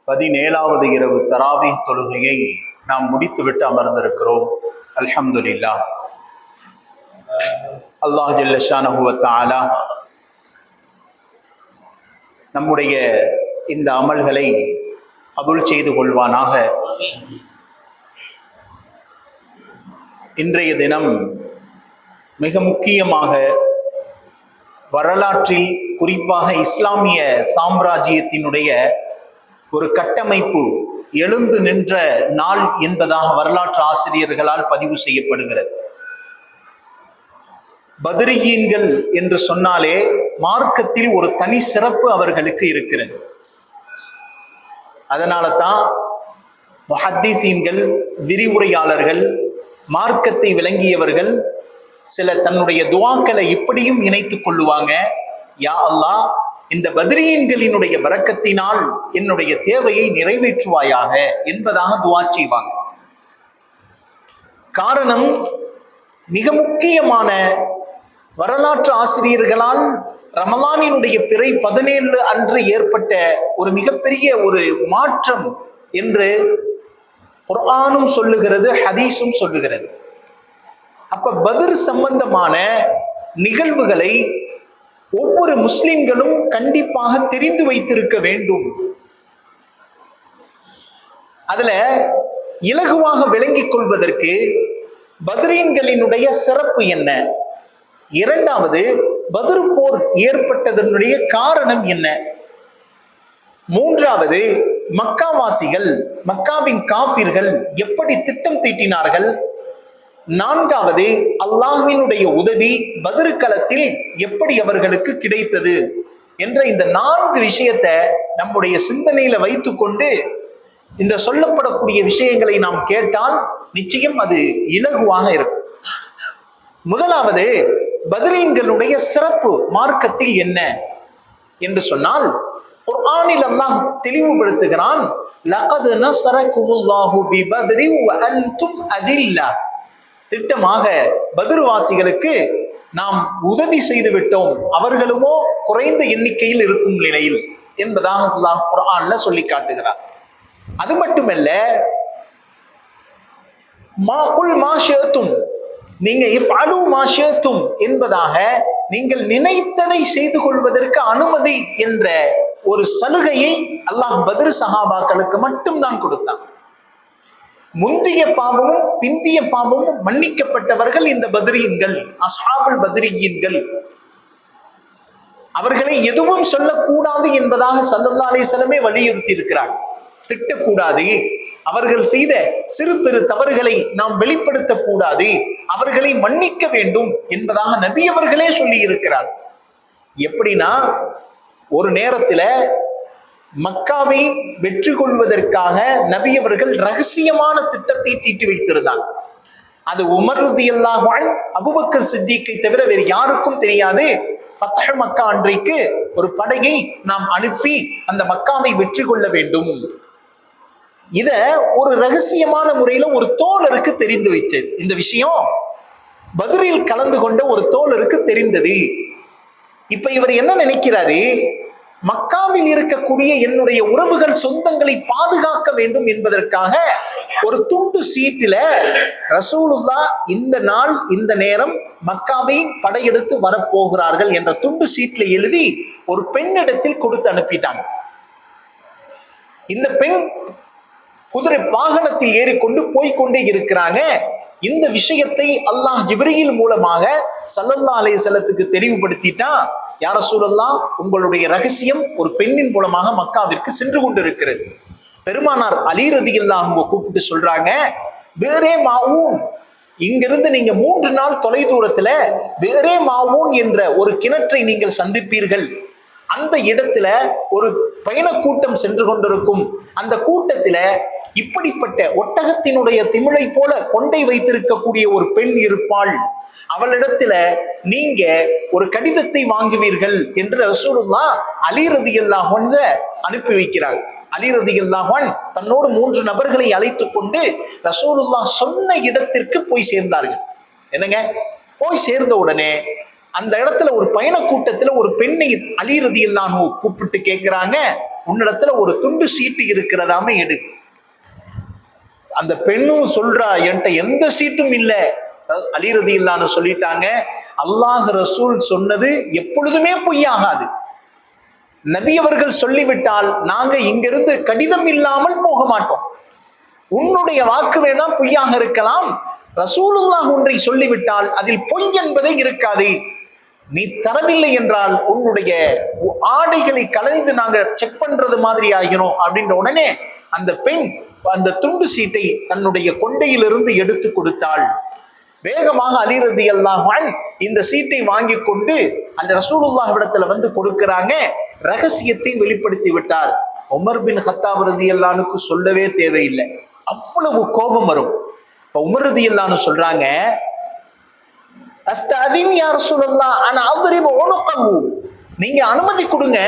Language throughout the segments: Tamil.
17வது இரவு தராவீஹ் தொழுகையை நாம் முடித்துவிட்டு அமர்ந்திருக்கிறோம். அல்ஹம்துலில்லாஹ். அல்லாஹ் ஜல்ல ஷானஹு வ தஆலா நம்முடைய இந்த அமல்களை கபூல் செய்து கொள்வானாக. இன்றைய தினம் மிக முக்கியமாக வரலாற்றில், குறிப்பாக இஸ்லாமிய சாம்ராஜ்யத்தினுடைய ஒரு கட்டமைப்பு எழுந்து நின்ற நாள் என்பதாக வரலாற்று ஆசிரியர்களால் பதிவு செய்யப்படுகிறது. பத்ரியீன்கள் என்று சொன்னாலே மார்க்கத்தில் ஒரு தனி சிறப்பு அவர்களுக்கு இருக்கிறது. அதனால தான் முஹத்தீசீன்கள், விரிவுரையாளர்கள், மார்க்கத்தை விளங்கியவர்கள் சில தன்னுடைய துஆக்களை இப்படியும் இணைத்துக் கொள்ளுவாங்க. யா அல்லாஹ், இந்த பத்ரியீன்களினுடைய பரக்கத்தினால் என்னுடைய தேவையை நிறைவேற்றுவாயாக என்பதாக துஆ செய்வாங்க. காரணம், மிக முக்கியமான வரலாற்று ஆசிரியர்களால் ரமலானினுடைய பிறை 17 அன்று ஏற்பட்ட ஒரு மிகப்பெரிய ஒரு மாற்றம் என்று குர்ஆனும் சொல்லுகிறது, ஹதீஸும் சொல்லுகிறது. அப்ப பத்ர் சம்பந்தமான நிகழ்வுகளை ஒவ்வொரு முஸ்லிம்களும் கண்டிப்பாக தெரிந்து வைத்திருக்க வேண்டும். அதுல இலகுவாக விளங்கிக் கொள்வதற்கு பத்ரீன்களினுடைய சிறப்பு என்ன, இரண்டாவது பத்ர் போர் ஏற்பட்டதனுடைய காரணம் என்ன, மூன்றாவது மக்காவாசிகள், மக்காவின் காஃபிர்கள் எப்படி திட்டம் தீட்டினார்கள், நான்காவது அல்லாஹ்வினுடைய உதவி பத்ர் களத்தில் எப்படி அவர்களுக்கு கிடைத்தது என்ற இந்த 4 விஷயத்தை நம்முடைய சிந்தனையில வைத்துக்கொண்டு இந்த சொல்லப்படக்கூடிய விஷயங்களை நாம் கேட்டால் நிச்சயம் அது இலகுவாக இருக்கும். முதலாவது, பத்ரீன்களுடைய சிறப்பு மார்க்கத்தில் என்ன என்று சொன்னால், குர்ஆனில் அல்லாஹ் தெளிவுபடுத்துகிறான். லகத் நஸரகுமுல்லாஹு பிபத்ரி வ அன்தும் அதில்லா. திட்டமாக பத்ர்வாசிகளுக்கு நாம் உதவி செய்து விட்டோம், அவர்களுமோ குறைந்த எண்ணிக்கையில் இருக்கும் நிலையில் என்பதாக அல்லாஹ் குர்ஆன்ல சொல்லி காட்டுகிறார். அது மட்டுமல்ல, நீங்க இஃப்அலு மா ஷிஅ்தும் என்பதாக நீங்கள் நினைத்ததை செய்து கொள்வதற்கு அனுமதி என்ற ஒரு சலுகையை அல்லாஹ் பத்ர் சஹாபாக்களுக்கு மட்டும்தான் கொடுத்தான். முந்திய பாவமும் பிந்திய பாவமும் மன்னிக்கப்பட்டவர்கள் இந்த பத்ரீன்கள், அஸ்ஹாபுல் பத்ரியீன்கள். அவர்களை எதுவும் சொல்லக்கூடாது என்பதாக ஸல்லல்லாஹு அலைஹி வஸல்லமே வலியுறுத்தி இருக்கிறார். திட்டக்கூடாது, அவர்கள் செய்த சிறு பெரு தவறுகளை நாம் வெளிப்படுத்தக்கூடாது, அவர்களை மன்னிக்க வேண்டும் என்பதாக நபி அவர்களே சொல்லி இருக்கிறார். எப்படின்னா, ஒரு நேரத்துல மக்காவை வெற்றி கொள்வதற்காக நபி அவர்கள் ரகசியமான திட்டத்தை தீட்டி வைத்திருந்தார். அது உமர் ரலியல்லாஹு அன்ஹு, அபூபக்கர் சித்திக்கை தவிர வேறு யாருக்கும் தெரியாது. ஃபத்ஹ் மக்கா அன்றைக்கு ஒரு படையை நாம் அனுப்பி அந்த மக்காவை வெற்றி கொள்ள வேண்டும். இத ஒரு ரகசியமான முறையில ஒரு தோழருக்கு தெரிந்து வைத்தது. இந்த விஷயம் பத்ரில் கலந்து கொண்ட ஒரு தோழருக்கு தெரிந்தது. இப்ப இவர் என்ன நினைக்கிறாரு, மக்காவில் இருக்கக்கூடிய என்னுடைய உறவுகள், சொந்தங்களை பாதுகாக்க வேண்டும் என்பதற்காக ஒரு துண்டு சீட்டில ரசூலுல்லாஹ் இந்த நாள் இந்த நேரம் மக்காவை படையெடுத்து வரப்போகிறார்கள் என்ற துண்டு சீட்ல எழுதி ஒரு பெண்ணிடத்தில் கொடுத்து அனுப்பிட்டாங்க. இந்த பெண் குதிரை வாகனத்தில் ஏறிக்கொண்டு போய்கொண்டே இருக்கிறாங்க. இந்த விஷயத்தை அல்லாஹ் ஜிப்ரீல் மூலமாக ஸல்லல்லாஹு அலைஹி வஸல்லத்துக்கு தெளிவுபடுத்திட்டா, யா ரசூலல்லாஹ், உங்களுடைய ரகசியம் ஒரு பெண்ணின் மூலமாக மக்காவிற்கு சென்று கொண்டிருக்கிறது. பெருமானார் அலி ரலியல்லாஹு அன்ஹு கூப்பிட்டு சொல்றாங்க, பேரே மாவூன், இங்கிருந்து நீங்க 3 நாள் தொலை தூரத்துல பேரே மாவூன் என்ற ஒரு கிணற்றை நீங்கள் சந்திப்பீர்கள். அந்த இடத்துல ஒரு பயண கூட்டம் சென்று கொண்டிருக்கும். அந்த கூட்டத்துல இப்படிப்பட்ட ஒட்டகத்தினுடைய திமிழை போல கொண்டை வைத்திருக்கக்கூடிய ஒரு பெண் இருப்பாள். அவளிடத்துல நீங்க ஒரு கடிதத்தை வாங்குவீர்கள் என்று ரசூலுல்லாஹ் அலி ரலியல்லாஹு அன்ஹு அனுப்பி வைக்கிறார். அலி ரலியல்லாஹு அன்ஹு தன்னோடு 3 நபர்களை அழைத்துக் கொண்டு ரசூலுல்லாஹ் சொன்ன இடத்திற்கு போய் சேர்ந்தார்கள். என்னங்க, போய் சேர்ந்த உடனே அந்த இடத்துல ஒரு பயண கூட்டத்துல ஒரு பெண்ணை அலி ரலியல்லாஹு அன்ஹு கூப்பிட்டு கேட்கிறாங்க, உன்னிடத்துல ஒரு துண்டு சீட்டு இருக்கிறதாம எடு. அந்த பெண்ணும் சொல்றா, என்கிட்ட எந்த சீட்டும் இல்லை. அலி ரலியல்லாஹு சொல்லிட்டாங்க, அல்லாஹ் ரசூல் சொன்னது எப்பொழுதுமே பொய்யாகாது. நபி அவர்கள் சொல்லிவிட்டால் நாங்க இங்கிருந்து கடிதம் இல்லாமல் போக மாட்டோம். உன்னுடைய வாக்கு வேணா பொய்யாக இருக்கலாம், ரசூலுல்லாஹ் ஒன்றை சொல்லிவிட்டால் அதில் பொய் என்பதே இருக்காது. நீ தரவில்லை என்றால் உன்னுடைய ஆடைகளை கலைந்து நாங்க செக் பண்றது மாதிரி ஆகிறோம் அப்படின்ற உடனே அந்த பெண் அந்த துண்டு சீட்டை தன்னுடைய கொண்டையிலிருந்து எடுத்து கொடுத்தாள். வேகமாக அலி ரலியல்லாஹு அன்ஹு இந்த சீட்டை வாங்கி கொண்டு அந்த ரசூலுல்லாஹ் இடத்துல வந்து கொடுக்கிறாங்க. ரகசியத்தை வெளிப்படுத்தி விட்டார். உமர் பின் கத்தாப் ரலியல்லாஹு அன்ஹுக்கு சொல்லவே தேவையில்லை, அவ்வளவு கோபம் வரும். உமர் ரலியல்லாஹு அன்ஹு சொல்றாங்க, அஸ்தஅதீன் யா ரசூலல்லாஹ் அன அத்ரிபு உனுகஹு, நீங்க அனுமதி கொடுங்க,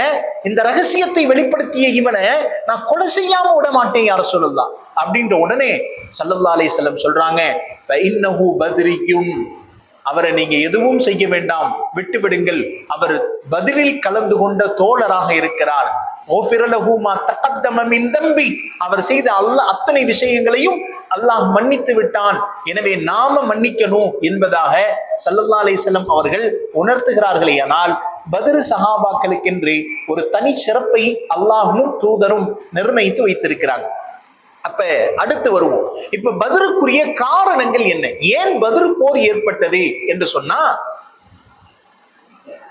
இந்த ரகசியத்தை வெளிப்படுத்திய இவனை நான் கொலை செய்யாம விட மாட்டேன் யா ரசூலல்லாஹ் அப்படின்ற உடனே ஸல்லல்லாஹு அலைஹி வஸல்லம் சொல்றாங்க, ஃபஇன்னஹு பத்ரியும், அவரை நீங்க எதுவும் செய்ய வேண்டாம், விட்டு விடுங்கள், அவர் பதிலில் கலந்து கொண்ட தோழராக இருக்கிறார். அவர் செய்த அத்தனை விஷயங்களையும் அல்லாஹ் மன்னித்து விட்டான், எனவே நாம மன்னிக்கணும் என்பதாக ஸல்லல்லாஹு அலைஹி வஸல்லம் அவர்கள் உணர்த்துகிறார்களே. ஆனால் பத்ர் சஹாபாக்களுக்கென்று ஒரு தனி சிறப்பை அல்லாஹ்வும் தூதரும் நிர்ணயித்து வைத்திருக்கிறாங்க. அப்ப அடுத்து வருவோம். இப்ப பத்ருக்குரிய காரணங்கள் என்ன, ஏன் பத்ர் போர் ஏற்பட்டது என்று சொன்னா,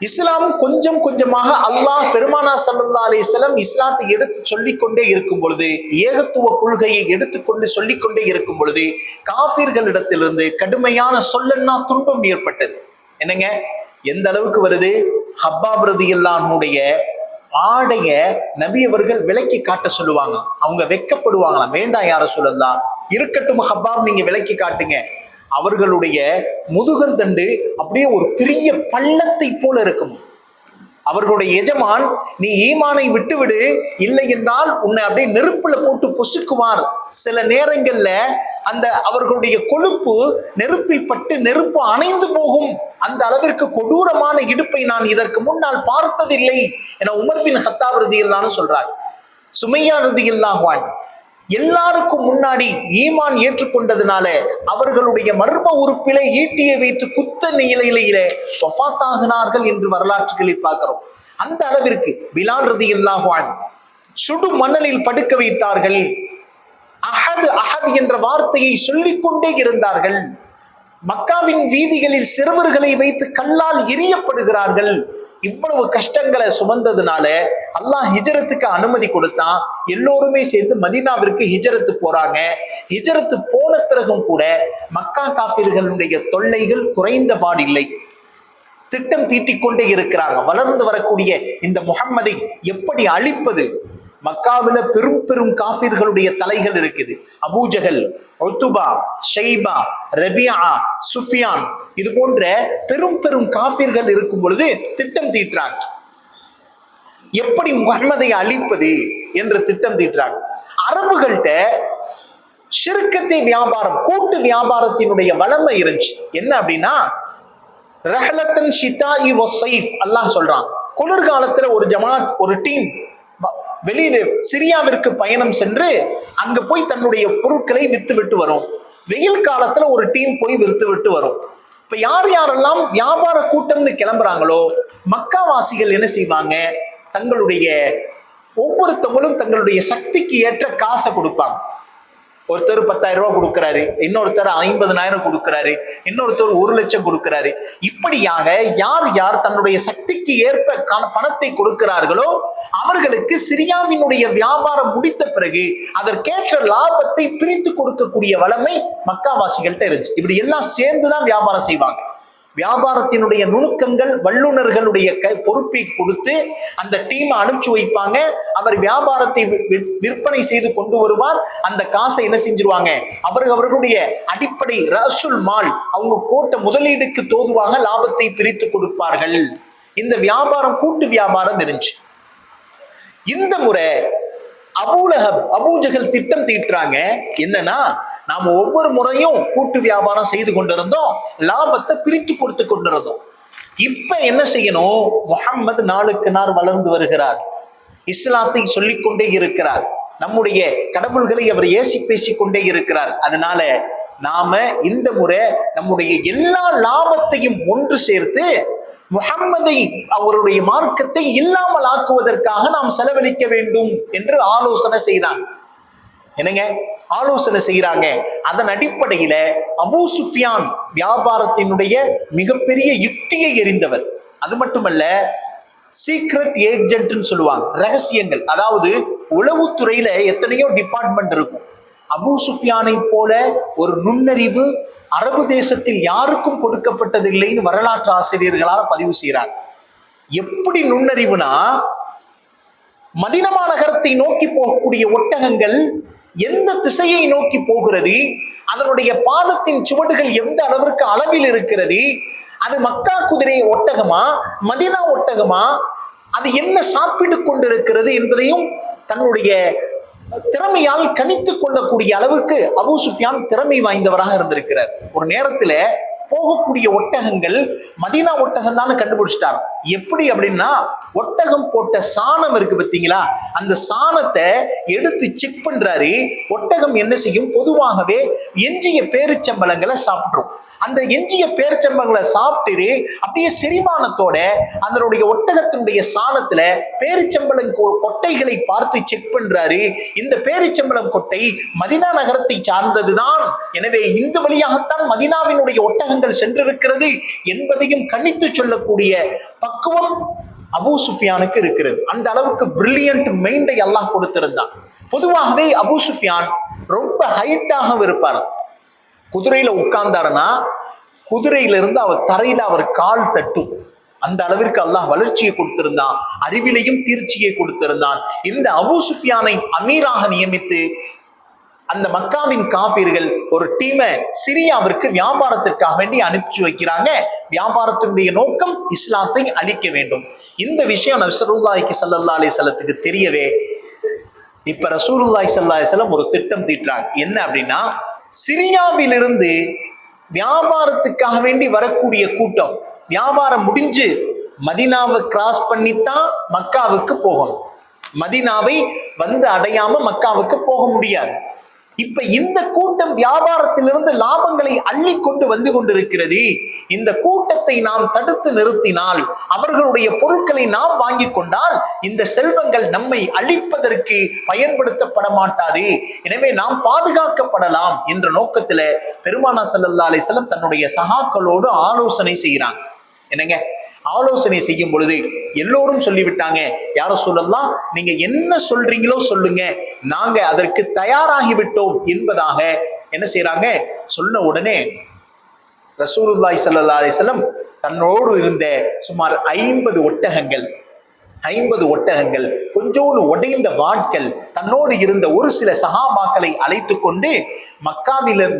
இஸ்லாம் கொஞ்சம் கொஞ்சமாக அல்லாஹ் பெருமானா ஸல்லல்லாஹு அலைஹி வஸல்லம் இஸ்லாத்தை எடுத்து சொல்லிக் கொண்டே இருக்கும் பொழுது, ஏகத்துவ கொள்கையை எடுத்துக்கொண்டு சொல்லிக் கொண்டே இருக்கும் பொழுது காஃபிர்களிடத்திலிருந்து கடுமையான சொல்லன்னா துன்பம் ஏற்பட்டது. என்னங்க, எந்த அளவுக்கு வருது? ஹப்பாப் ரலியல்லாஹு அன்ஹுடைய ஆடைய நபி அவர்கள் விலக்கி காட்ட சொல்லுவாங்க. அவங்க வெட்கப்படுவாங்களாம், வேண்டாம் யார சொல்லலாம், இருக்கட்டும் ஹப்பாப் நீங்க விலக்கி காட்டுங்க. அவர்களுடைய முதுகந்தண்டு அப்படியே ஒரு பெரிய பள்ளத்தை போல இருக்கும். அவர்களுடைய எஜமான், நீ ஈமானை விட்டுவிடு, இல்லை என்றால் உன்னை அப்படியே நெருப்புல போட்டு பொசுக்குவார். சில நேரங்கள்ல அந்த அவர்களுடைய கொழுப்பு நெருப்பில் பட்டு நெருப்பு அணைந்து போகும். அந்த அளவிற்கு கொடூரமான இடுப்பை நான் இதற்கு முன்னால் பார்த்ததில்லை என உமர் பின் கத்தாப் ரலியல்லாஹு அன்ஹு சொல்றார். சுமையா ரலியல்லாஹு அன்ஹா எல்லாருக்கும் முன்னாடி ஈமான் ஏற்றுக்கொண்டதுனால அவர்களுடைய மர்ம உறுப்பிலே ஈட்டியை வைத்து குத்த நிலையிலே வஃபாத்தாகினார்கள் என்று வரலாற்றுகளில் பார்க்கிறோம். அந்த அளவிற்கு பிலால் ரலியல்லாஹு அன்ஹு சுடு மணலில் படுக்க வைத்தார்கள். அஹத் அஹத் என்ற வார்த்தையை சொல்லிக்கொண்டே இருந்தார்கள். மக்காவின் வீதிகளில் சிறுவர்களை வைத்து கல்லால் எரியப்படுகிறார்கள். இவ்வளவு கஷ்டங்களை சுமந்ததுனால அல்லாஹ் ஹிஜ்ரத்துக்கு அனுமதி கொடுத்தான். எல்லோருமே சேர்ந்து மதீனாவிற்கு ஹிஜ்ரத்து போறாங்க. ஹிஜ்ரத்து போன பிறகும் கூட மக்கா காஃபிர்களுடைய தொல்லைகள் குறைந்த பாடில்லை. திட்டம் தீட்டிக்கொண்டே இருக்கிறாங்க. வளர்ந்து வரக்கூடிய இந்த முஹம்மதை எப்படி அழிப்பது? மக்காவில பெரும் பெரும் காஃபிர்களுடைய தலைகள் இருக்குது. அபூஜஹல், உத்பா, ஷைபா, ரபியா, சுஃபியான், இது போன்ற பெரும் பெரும் காஃபிர்கள் இருக்கும் பொழுது திட்டம் தீட்டுறாங்க. எப்படி முஹம்மதை அழிப்பது என்று திட்டம் தீட்டுறாங்க. அரபுகள்கிட்ட ஷிர்கத்தை வியாபாரம், கூட்டு வியாபாரத்தினுடைய வளமை இருந்துச்சு. என்ன அப்படின்னா, ரஹலத்தன் ஷிதாஇ வஸ்ஸைஃப், அல்லாஹ் சொல்றான், குளிர்காலத்துல ஒரு ஜமாத், ஒரு டீம் வெளியில சிரியாவிற்கு பயணம் சென்று அங்க போய் தன்னுடைய பொருட்களை வித்து விட்டு வரும். வெயில் காலத்துல ஒரு டீம் போய் வித்து விட்டு வரும். இப்ப யார் யாரெல்லாம் வியாபார கூட்டம்னு கிளம்புறாங்களோ மக்காவாசிகள் என்ன செய்வாங்க, தங்களுடைய ஒவ்வொருத்தவங்களும் தங்களுடைய சக்திக்கு ஏற்ற காசை கொடுப்பாங்க. ஒருத்தர் 10,000 ரூபாய் கொடுக்கிறாரு, இன்னொருத்தர் 50,000 கொடுக்கிறாரு, இன்னொருத்தர் 1,00,000 கொடுக்கிறாரு. இப்படியாக யார் யார் தன்னுடைய சக்திக்கு ஏற்ப பணத்தை கொடுக்கிறார்களோ அவர்களுக்கு சிரியாவினுடைய வியாபாரம் முடித்த பிறகு அதற்கேற்ற லாபத்தை பிரித்து கொடுக்கக்கூடிய வளமை மக்காவாசிகள்கிட்ட இருந்துச்சு. இப்படி எல்லாம் சேர்ந்துதான் வியாபாரம் செய்வாங்க. வியாபாரத்தினுடைய நுணுக்கங்கள் வல்லுநர்களுடைய பொறுப்பை கொடுத்து அந்த டீமை அனுப்பிச்சு வைப்பாங்க. அவர் வியாபாரத்தை விற்பனை செய்து கொண்டு வருவார். அந்த காசை என்ன செஞ்சிருவாங்க, அவர்களுடைய அடிப்படை ரஸுல் மால், அவங்க போட்ட முதலீடுக்கு தோதுவாக லாபத்தை பிரித்து கொடுப்பார்கள். இந்த வியாபாரம் கூட்டு வியாபாரம் இருந்துச்சு. இந்த முறை அபூலஹப், அபூஜஹல் திட்டம் தீட்டுறாங்க. என்னன்னா, நாம ஒவ்வொரு முறையும் கூட்டு வியாபாரம் செய்து கொண்டிருந்தோம், லாபத்தை பிரித்து கொடுத்து கொண்டிருந்தோம். இப்ப என்ன செய்யணும், முஹம்மது நாளுக்கு நாள் வளர்ந்து வருகிறார். இஸ்லாத்தை சொல்லிக் கொண்டே இருக்கிறார், நம்முடைய கடவுள்களை அவர் ஏசி பேசிக் கொண்டே இருக்கிறார். அதனால நாம இந்த முறை நம்முடைய எல்லா லாபத்தையும் ஒன்று சேர்த்து முஹம்மதை, அவருடைய மார்க்கத்தை இல்லாமல் ஆக்குவதற்காக நாம் செலவழிக்க வேண்டும் என்று ஆலோசனை செய்றாங்க. என்னங்க ஆலோசனை செய்யறாங்க. அதன் அடிப்படையில அபூ சுஃபியான் வியாபாரத்தினுடைய மிகப்பெரிய யுக்தியை எறிந்தவர். அது மட்டுமல்ல, சீக்ரெட் ஏஜென்ட்னு சொல்லுவாங்க, ரகசியங்கள். அதாவது உளவுத்துறையில எத்தனையோ டிபார்ட்மெண்ட் இருக்கும். அபூ சுஃபியானை போல ஒரு நுண்ணறிவு அரபு தேசத்தில் யாருக்கும் கொடுக்கப்பட்டதில்லைன்னு வரலாற்று ஆசிரியர்களால் பதிவு செய்கிறார். எப்படி நுண்ணறிவுனா, மதீனா நகரத்தை நோக்கி போகக்கூடிய ஒட்டகங்கள் எந்த திசையை நோக்கி போகிறது, அதனுடைய பாதத்தின் சுவடுகள் எந்த அளவிற்கு அளவில் இருக்கிறது, அது மக்கா குதிரை ஒட்டகமா மதீனா ஒட்டகமா, அது என்ன சாப்பிட்டு கொண்டிருக்கிறது என்பதையும் தன்னுடைய திறமையால் கணித்துக் கொள்ளக்கூடிய அளவுக்கு அபூ சுஃபியான் திறமை வாய்ந்தவராக இருந்திருக்கிறார். ஒரு நேரத்துல போகக்கூடிய ஒட்டகங்கள் மதீனா ஒட்டகம் தான் கண்டுபிடிச்சிட்டார். எப்படி அப்படின்னா, ஒட்டகம் போட்ட சாணம் இருக்கு பார்த்தீங்களா, அந்த சாணத்தை எடுத்து செக் பண்றாரு. ஒட்டகம் என்ன செய்யும், பொதுவாகவே எஞ்சிய பேரிச்சம்பழங்களை சாப்பிட்ரும். அந்த எஞ்சிய பேரிச்சம்பழங்களை சாப்பிட்டு அப்படியே செரிமானத்தோட அதனுடைய ஒட்டகத்தினுடைய சாணத்துல பேரிச்சம்பழம் கொட்டைகளை பார்த்து செக் பண்றாரு. இந்த பேரிச்சம்பழம் கொட்டை மதீனா நகரத்தை சார்ந்ததுதான், எனவே இந்த வழியாகத்தான் மதீனாவினுடைய ஒட்டகங்கள் சென்றிருக்கிறது என்பதையும் கணித்து சொல்லக்கூடிய பக்குவம் அபூ சுஃபியானுக்கு இருக்கிறது. அந்த அளவுக்கு பிரில்லியன்ட் மைண்டை அல்லாஹ் கொடுத்திருந்தான். பொதுவாகவே அபூ சுஃபியான் ரொம்ப ஹைட்டாக இருப்பார். குதிரையில உட்கார்ந்தாருன்னா குதிரையிலிருந்து அவர் தரையில அவர் கால் தட்டும். அந்த அளவிற்கு அல்லாஹ் வளர்ச்சியை கொடுத்திருந்தான், அறிவிலையும் தீர்ச்சியை கொடுத்திருந்தான். இந்த அபூ சுஃபியானை அமீராக நியமித்து அந்த மக்காவின் காஃபிர்கள் ஒரு டீமை சிரியாவிற்கு வியாபாரத்திற்காக வேண்டி அனுப்பிச்சு வைக்கிறாங்க. வியாபாரத்தினுடைய நோக்கம் இஸ்லாத்தை அழிக்க வேண்டும். இந்த விஷயம் ரசூலுல்லாஹி ஸல்லல்லாஹு அலைஹி வஸல்லத்துக்கு தெரியவே இப்ப ரசூலுல்லாஹி ஸல்லல்லாஹு அலைஹி வஸல்லம் ஒரு திட்டம் தீட்டுறாங்க. என்ன அப்படின்னா, சிரியாவிலிருந்து வியாபாரத்துக்காக வேண்டி வரக்கூடிய கூட்டம் வியாபாரம் முடிஞ்சு மதீனாவை கிராஸ் பண்ணித்தான் மக்காவுக்கு போகணும். மதீனாவை வந்து அடையாம மக்காவுக்கு போக முடியாது. இப்ப இந்த கூட்டம் வியாபாரத்திலிருந்து லாபங்களை அள்ளி கொண்டு வந்து கொண்டிருக்கிறது. இந்த கூட்டத்தை நாம் தடுத்து நிறுத்தினால், அவர்களுடைய பொருட்களை நாம் வாங்கி கொண்டால், இந்த செல்வங்கள் நம்மை அழிப்பதற்கு பயன்படுத்தப்பட மாட்டாது. எனவே நாம் பாதுகாக்கப்படலாம் என்ற நோக்கத்துல பெருமானார் ஸல்லல்லாஹு அலைஹி வஸல்லம் தன்னுடைய சகாக்களோடு ஆலோசனை செய்கிறாங்க. என்னங்க, ஆலோசனை செய்யும் பொழுது எல்லோரும் சொல்லிவிட்டாங்க, யார சொல்லலாம், நீங்க என்ன சொல்றீங்களோ சொல்லுங்க, நாங்க அதற்கு தயாராகி விட்டோம் என்பதாக என்ன செய்யறாங்க. சொன்ன உடனே ரசூலுல்லாஹி ஸல்லல்லாஹு அலைஹி வஸல்லம் தன்னோடு இருந்த சுமார் 50 ஒட்டகங்கள் கொஞ்சோடு உடைந்த வாட்கள் தன்னோடு இருந்த ஒரு சில சஹாபாக்களை அழைத்து கொண்டு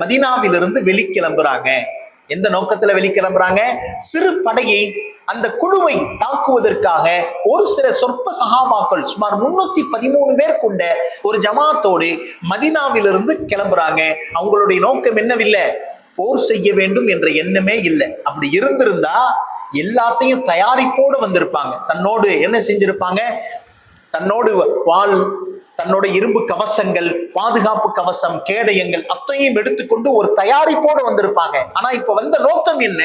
மதீனாவிலிருந்து வெளிக்கிளம்புறாங்க. எந்த நோக்கத்துல வெளிக்கிளம்புறாங்க, சிறு படையை, அந்த குழுவை தாக்குவதற்காக ஒரு சில சொற்ப சஹாபாக்கள் சுமார் 313 பேர் கொண்ட ஒரு ஜமாத்தோடு மதீனாவிலிருந்து கிளம்புறாங்க. அவங்களுடைய நோக்கம் என்னவில்லை, போர் செய்ய வேண்டும் என்ற எண்ணமே இல்லை. அப்படி இருந்திருந்தா எல்லாத்தையும் தயாரிப்போடு வந்திருப்பாங்க. தன்னோடு என்ன செஞ்சிருப்பாங்க, தன்னோடு வாள், தன்னோட இரும்பு கவசங்கள், பாதுகாப்பு கவசம், கேடயங்கள் அத்தையும் எடுத்துக்கொண்டு ஒரு தயாரிப்போடு வந்திருப்பாங்க. ஆனா இப்ப வந்த நோக்கம் என்ன,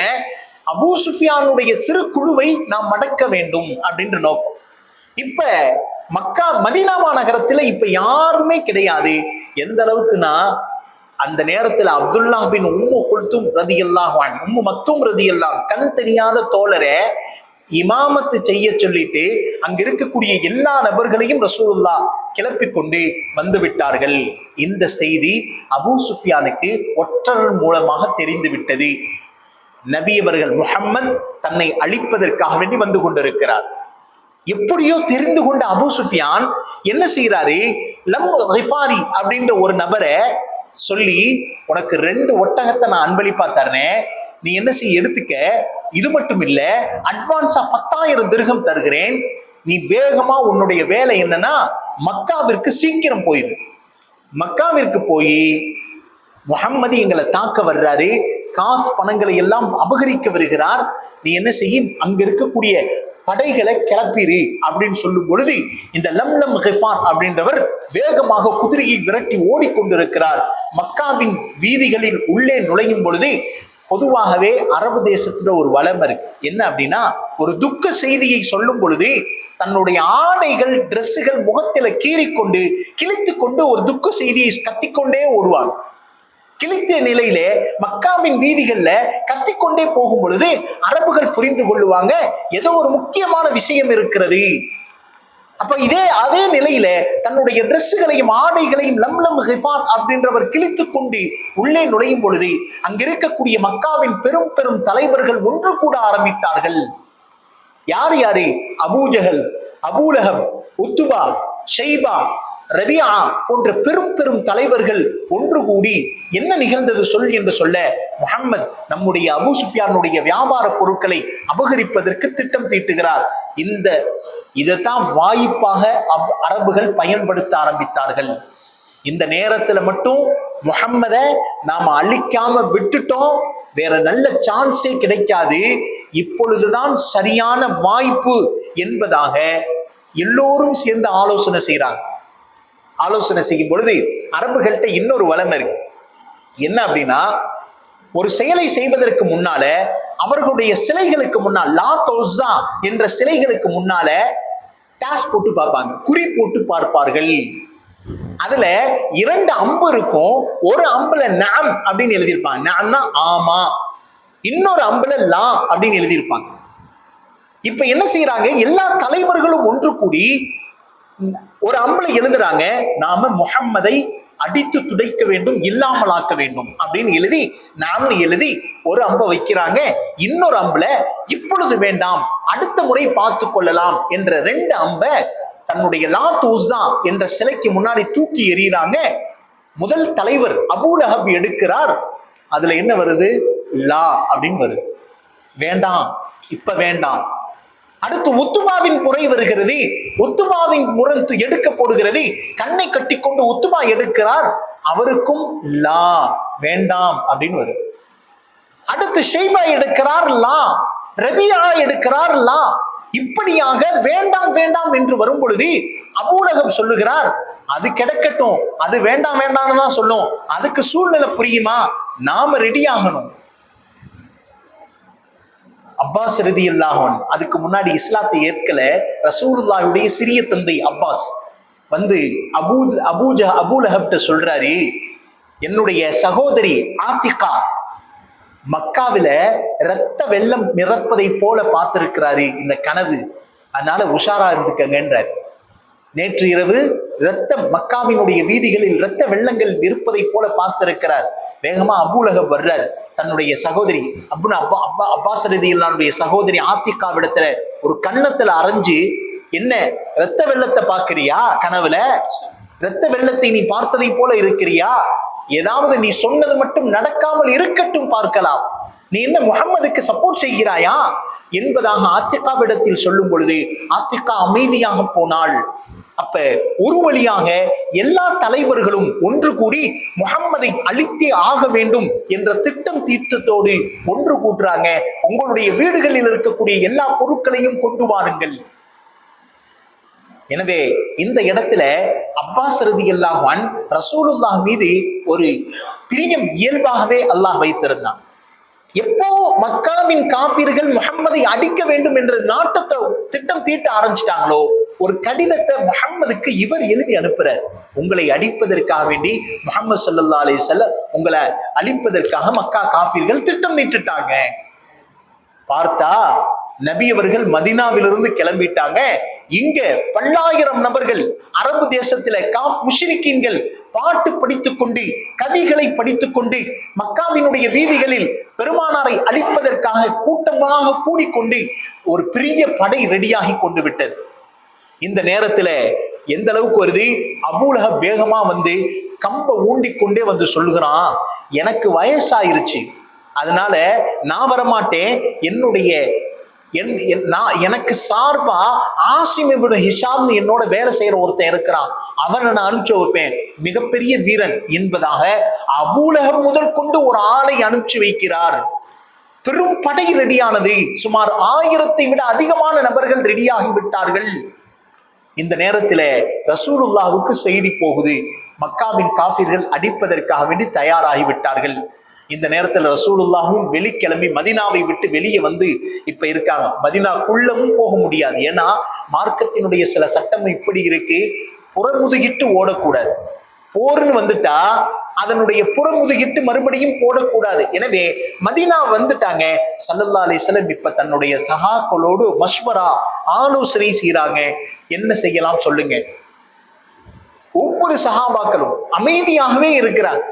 அபூ சுஃபியானுடைய சிறு குழுவை நாம் மடக்க வேண்டும் அப்படின்ற நோக்கம். இப்ப மதீனா நகரத்துல இப்ப யாருமே கிடையாது. எந்த அளவுக்குன்னா, அந்த நேரத்துல அப்துல்லா பின் உம்மு குல்தும் ரதியல்லாஹு அன்ஹு, உம்மு மக்தூம் ரதியல்லாஹு, கண் தெரியாத தோழரை இமாமத்து செய்ய சொல்லிட்டு அங்க இருக்கக்கூடிய எல்லா நபர்களையும் ரசூலுல்லாஹ் கிளப்பிக் கொண்டு வந்து விட்டார்கள். இந்த செய்தி அபூ சுஃபியானுக்கு ஒற்றர் மூலமாக தெரிந்து விட்டது. நபி அவர்கள் முஹம்மத் தன்னை அழிப்பதற்காக வேண்டி வந்து கொண்டிருக்கிறார். எப்படியோ தெரிந்து கொண்ட அபூ சுஃபியான் என்ன செய்யறாரு, லம் கிஃபாரி அப்படின்ற ஒரு நபரை சொல்லி, உனக்கு 2 ஒட்டகத்தை நான் அன்பளிப்பா தர்றேன், நீ என்ன செய்ய எடுத்துக்க, இது மட்டும் இல்ல அட்வான்ஸா 10,000 திர்ஹம் தருகிறேன், நீ வேகமா உன்னுடைய வேலை என்னன்னா மக்காவிற்கு சீக்கிரம் போயிரு, மக்காவிற்கு போய் முஹம்மது எங்களை தாக்க வர்றாரு, காசு பணங்களை எல்லாம் அபகரிக்க வருகிறார், நீ என்ன செய்யும், அங்க இருக்கக்கூடிய படைகளை கிளப்பிரு அப்படின்னு சொல்லும் பொழுது இந்த லம்லம் கிஃபார் அப்படின்றவர் வேகமாக குதிரையை விரட்டி ஓடிக்கொண்டிருக்கிறார். மக்காவின் வீதிகளில் உள்ளே நுழையும் பொழுது பொதுவாகவே அரபு தேசத்துல ஒரு வளம் இருக்கு. என்ன அப்படின்னா, ஒரு துக்க செய்தியை சொல்லும் பொழுது தன்னுடைய ஆடைகள், டிரெஸ்ஸுகள் முகத்தில கீறிக்கொண்டு கிழித்து கொண்டு ஒரு துக்க செய்தியை கத்திக்கொண்டே ஓடுவாங்க. கிழித்த நிலையிலே மக்காவின் வீதிகள்ல கத்திக்கொண்டே போகும் பொழுது அரபுகள் புரிந்து கொள்ளுவாங்க, ஏதோ ஒரு முக்கியமான விஷயம் இருக்கிறது. அப்ப அதே நிலையில தன்னுடைய டிரெஸ்ஸுகளையும் ஆடைகளையும் லம்லம் கிஃபார் அப்படின்றவர் கிழித்து கொண்டு உள்ளே நுழையும் பொழுது அங்கிருக்கக்கூடிய மக்காவின் பெரும் பெரும் தலைவர்கள் ஒன்று கூட ஆரம்பித்தார்கள். யார் யாரு? அபூஜஹல், அபூலஹப், உத்துபா, ஷைபா, ரபியா போன்ற பெரும் பெரும் தலைவர்கள் ஒன்று கூடி என்ன நிகழ்ந்தது சொல் என்று சொல்ல, முஹம்மது நம்முடைய அபூ சுஃபியானுடைய வியாபார பொருட்களை அபகரிப்பதற்கு திட்டம் தீட்டுகிறார். இதைத்தான் வாய்ப்பாக அரபுகள் பயன்படுத்த ஆரம்பித்தார்கள். இந்த நேரத்துல மட்டும் முஹம்மத நாம அழிக்காம விட்டுட்டோம், வேற நல்ல சான்ஸே கிடைக்காது, இப்பொழுதுதான் சரியான வாய்ப்பு என்பதாக எல்லோரும் சேர்ந்து ஆலோசனை செய்யறாங்க. ஆலோசனை செய்யும் பொழுது அரபுகள்கிட்ட இன்னொரு வளம் இருக்கு. என்ன அப்படின்னா, ஒரு செயலை செய்வதற்கு முன்னால அவர்களுடைய சிலைகளுக்கு முன்னால், லாத் உஸ்ஸா என்ற சிலைகளுக்கு முன்னால டாஸ் போட்டு பார்ப்பாங்க, குறி போட்டு பார்ப்பார்கள். அதுல 2 அம்பு இருக்கும். ஒரு அம்புல நாம் அப்படின்னு எழுதியிருப்பாங்க, நாம்னா ஆமா, இன்னொரு அம்புல லா அப்படின்னு எழுதியிருப்பாங்க. இப்ப என்ன செய்யறாங்க, எல்லா தலைவர்களும் ஒன்று கூடி ஒரு அம்புல எழுதுறாங்க, நாம முஹம்மதை அடித்து துடைக்க வேண்டும், இல்லாமலாக்க வேண்டும் அப்படின்னு எழுதி நாம எழுதி ஒரு அம்பை வைக்கிறாங்க. இன்னொரு அம்புல இப்பொழுது வேண்டாம், அடுத்த முறை பார்த்து கொள்ளலாம் என்ற 2 அம்பை தன்னுடைய லாத் உஸ்ஸா என்ற சிலைக்கு முன்னாடி தூக்கி எறிகிறாங்க. முதல் தலைவர் அபூலஹப் எடுக்கிறார். அதுல என்ன வருது? லா அப்படின்னு வருது. வேண்டாம், இப்ப வேண்டாம். அடுத்து உத்துபாவின் முறை வருகிறது. உத்துபாவின் முறை எடுக்கப்படுகிறது. கண்ணை கட்டிக்கொண்டு உத்துபா எடுக்கிறார். அவருக்கும் லா, வேண்டாம் அப்படின்னு வருது. அடுத்து ஷைபா எடுக்கிறார், லா. ரபியா எடுக்கிறார், லா. இப்படியாக வேண்டாம் வேண்டாம் என்று வரும் பொழுது அபூலஹப் சொல்லுகிறார், அது கிடைக்கட்டும், அது வேண்டாம் வேண்டாம்னு தான் சொல்லும், அதுக்கு சூழ்நிலை புரியுமா, நாம ரெடி ஆகணும். அப்பாஸ் ரலியல்லாஹு அன்ஹு அதுக்கு முன்னாடி இஸ்லாத்தை ஏற்கல. ரசூலுல்லாஹ்வுடைய சிறிய தந்தை அப்பாஸ் வந்து அபூலஹப்ட்ட சொல்றாரு, என்னுடைய சகோதரி ஆத்திகா மக்காவில இரத்த வெள்ளம் நிரப்பதை போல பார்த்திருக்கிறாரு இந்த கனவு, அதனால உஷாரா இருந்துக்கங்கன்றார். நேற்று இரவு மக்காவினுடைய வீதிகளில் இரத்த வெள்ளங்கள் இருப்பதை போல பார்த்திருக்கிறார். வேகமா அபூலஹப் வர்றார். தன்னுடைய சகோதரி அப்பாஸ் ரலியல்லாஹுடைய சகோதரி ஆத்திகாவிடத்துல ஒரு கன்னத்துல அரைஞ்சு, என்ன இரத்த வெள்ளத்தை பார்க்கிறியா கனவுல? இரத்த வெள்ளத்தை நீ பார்த்ததை போல இருக்கிறியா? ஏதாவது நீ சொன்னது மட்டும் நடக்காமல் இருக்கட்டும், பார்க்கலாம். நீ என்ன முஹம்மதுக்கு சப்போர்ட் செய்கிறாயா என்பதாக ஆத்திகாவிடத்தில் சொல்லும் பொழுது ஆத்திகா அமைதியாக போனாள். அப்ப ஒரு வழியாக எல்லா தலைவர்களும் ஒன்று கூடி முஹம்மதை அழித்தே ஆக வேண்டும் என்ற திட்டம் தீட்டத்தோடு ஒன்று கூட்டுறாங்க. உங்களுடைய வீடுகளில் இருக்கக்கூடிய எல்லா பொருட்களையும் கொண்டு வாருங்கள். எனவே இந்த இடத்துல அப்பாஸ் ரலியல்லாஹு அன்ஹு ரசூலுல்லாஹ் மீது ஒரு பிரியம் இயல்பாகவே அல்லாஹ் வைத்திருந்தான். எப்போ மக்காவின் காஃபிர்கள் முஹம்மதை அடிக்க வேண்டும் என்ற நாட்டத்தை திட்டம் தீட்ட ஆரம்பிச்சிட்டாங்களோ, ஒரு கடிதத்தை முஹம்மதுக்கு இவர் எழுதி அனுப்புறார். உங்களை அடிப்பதற்காக வேண்டி முஹம்மது ஸல்லல்லாஹு அலைஹி வஸல்லம் உங்களை அழிப்பதற்காக மக்கா காஃபிர்கள் திட்டம் தீட்டுட்டாங்க. பார்த்தா நபி அவர்கள் மதீனாவிலிருந்து கிளம்பிட்டாங்க. இங்க பல்லாயிரம் நபர்கள் அரபு தேசத்துல முஷ்ரிக்கீன்கள் பாட்டு படித்துக் கொண்டு, கவிகளை படித்துக் கொண்டு மக்காவினுடைய வீதிகளில் பெருமானாரை அழிப்பதற்காக கூட்டமாக கூடிக்கொண்டு ஒரு பெரிய படை ரெடியாகி கொண்டு விட்டது. இந்த நேரத்துல எந்த அளவுக்கு வருது, அபூலஹப் வேகமா வந்து கம்பை ஊண்டிக்கொண்டே வந்து சொல்லுகிறான், எனக்கு வயசாயிருச்சு, அதனால நான் வரமாட்டேன், எனக்கு சார்பா ஆசிம் இப்னு ஹிஷாம் என்னோட வேலை செய்யற ஒருத்தன் இருக்கிறான், அவனை நான் அனுப்பிச்சு வைப்பேன், மிகப்பெரிய வீரன் என்பதாக அபூலஹப் முதல் கொண்டு ஒரு ஆளை அனுப்பிச்சு வைக்கிறார். பெரும் படை ரெடியானது. சுமார் 1000 விட அதிகமான நபர்கள் ரெடியாகி விட்டார்கள். இந்த நேரத்தில் ரசூலுல்லாஹ்வுக்கு செய்தி போகுது, மக்காவின் காஃபிர்கள் அடிப்பதற்காக வேண்டி தயாராகி விட்டார்கள். இந்த நேரத்தில் ரசூலுல்லாஹும் வெளிக்கிளம்பி மதினாவை விட்டு வெளியே வந்து இப்ப இருக்காங்க. மதினாக்குள்ளவும் போக முடியாது. ஏன்னா மார்க்கத்தினுடைய சில சட்டம் இப்படி இருக்கு, புறமுதுகிட்டு ஓடக்கூடாது. போர்னு வந்துட்டா அதனுடைய புறமுதுகிட்டு மறுபடியும் போடக்கூடாது. எனவே மதீனா வந்துட்டாங்க. ஸல்லல்லாஹு அலைஹி வஸல்லம் இப்ப தன்னுடைய சஹாக்களோடு மஷ்வரா ஆலோசனை செய்யறாங்க. என்ன செய்யலாம் சொல்லுங்க. ஒவ்வொரு சஹாபாக்களும் அமைதியாகவே இருக்கிறாங்க.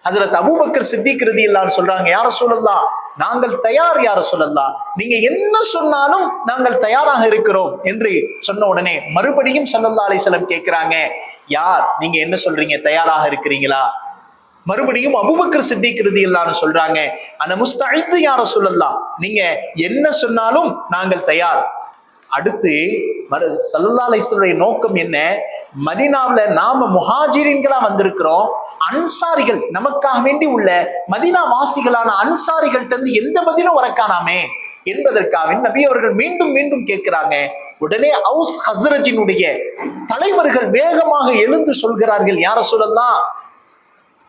ஹஜ்ரத் அபூபக்கர் சித்திக் ரலியல்லாஹு சொல்றாங்க, யா ரசூலல்லாஹ், நாங்கள் தயார் யா ரசூலல்லாஹ், நீங்க என்ன சொன்னாலும் நாங்கள் தயாராக இருக்கிறோம் என்று சொன்ன உடனே மறுபடியும் ஸல்லல்லாஹு அலைஹி வஸல்லம் கேட்கிறாங்க, யார் நீங்க என்ன சொல்றீங்க, தயாராக இருக்கிறீங்களா? மறுபடியும் அபூபக்கர் சித்திக் ரலியல்லாஹு சொல்றாங்க, அன முஸ்தஇத் யா ரசூலல்லாஹ், நீங்க என்ன சொன்னாலும் நாங்கள் தயார். அடுத்து ஸல்லல்லாஹு அலைஹி வஸல்லம் நோக்கம் என்ன? மதீனாவுல நாம முஹாஜிரின்களா வந்திருக்கிறோம், அன்சாரிகள் நமக்காக வேண்டி உள்ள மதீனா வாசிகளான அன்சாரிகள்ட்ட இருந்து எந்த பதிலும் வரக்கானாமே என்பதற்காக நபி அவர்கள் மீண்டும் மீண்டும் கேட்கிறாங்க. உடனே அவுஸ் ஹஸ்ரஜினுடைய தலைவர்கள் வேகமாக எழுந்து சொல்கிறார்கள், யா ரசூலல்லாஹ்,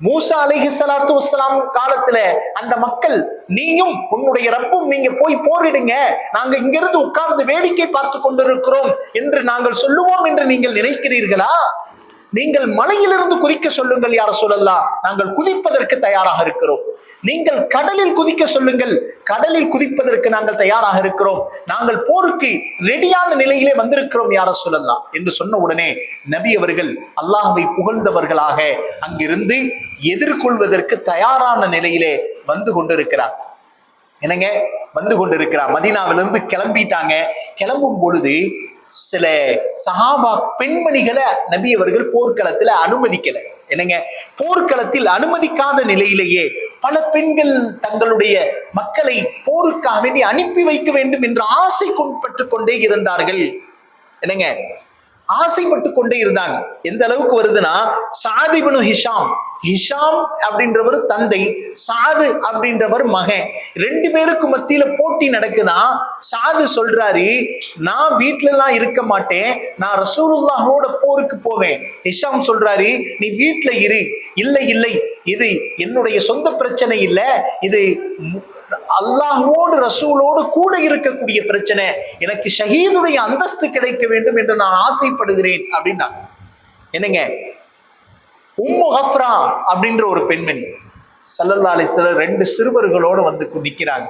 மூசா அலைஹிஸ்ஸலாத்து வஸ்ஸலாம் காலத்துல அந்த மக்கள் நீயும் உன்னுடைய ரப்பும் நீங்க போய் போரிடுங்க, நாங்க இங்கிருந்து உட்கார்ந்து வேடிக்கை பார்த்து கொண்டிருக்கிறோம் என்று நாங்கள் சொல்லுவோம் என்று நீங்கள் நினைக்கிறீர்களா? நீங்கள் மலையிலிருந்து குதிக்க சொல்லுங்கள் யா ரசூலல்லாஹ், நாங்கள் குதிப்பதற்கு தயாராக இருக்கிறோம். நீங்கள் கடலில் குதிக்க சொல்லுங்கள், கடலில் குதிப்பதற்கு நாங்கள் தயாராக இருக்கிறோம். நாங்கள் போருக்கு ரெடியான நிலையிலே வந்திருக்கிறோம் யா ரசூலல்லாஹ் என்று சொன்ன உடனே நபி அவர்கள் அல்லாஹ்வை புகழ்ந்தவர்களாக அங்கிருந்து எதிர்கொள்வதற்கு தயாரான நிலையிலே வந்து கொண்டிருக்கிறார். என்னங்க வந்து கொண்டிருக்கிறார். மதீனாவிலிருந்து கிளம்பிட்டாங்க. கிளம்பும் பொழுது சில சஹாபா பெண்மணிகளை நபி அவர்கள் போர்க்களத்துல அனுமதிக்கல. என்னங்க, போர்க்களத்தில் அனுமதிக்காத நிலையிலேயே பல பெண்கள் தங்களுடைய மக்களை போருக்காக வேண்டி அனுப்பி வைக்க வேண்டும் என்ற ஆசை பட்டு கொண்டே இருந்தார்கள். என்னங்க, ஆசைப்பட்டு கொண்டே இருந்தாங்க. எந்த அளவுக்கு வருதுன்னா, சாத் இப்னு ஹிஷாம், ஹிஷாம் அப்படின்றவர் தந்தை, சாது அப்படின்றவர் மகன், 2 பேருக்கு மத்தியில போட்டி நடக்குதா. சாது சொல்றாரு, நான் வீட்டுல எல்லாம் இருக்க மாட்டேன், நான் ரசூலுல்லாஹோட போருக்கு போவேன். ஹிஷாம் சொல்றாரு, நீ வீட்டுல இரு. இல்லை இல்லை, இது என்னுடைய சொந்த பிரச்சனை இல்லை, இது அல்லாஹ்வோடு ரசூலோடு கூட இருக்கக்கூடிய பிரச்சனை, எனக்கு ஷஹீதுடைய அந்தஸ்து கிடைக்க வேண்டும் என்று நான் ஆசைப்படுகிறேன் அப்படின்னா. என்னங்க, உம்மு ஹஃப்ரா அப்படின்ற ஒரு பெண்மணி ஸல்லல்லாஹு அலைஹி வஸல்லம் 2 சிறுவர்களோடு வந்து நிற்கிறாங்க.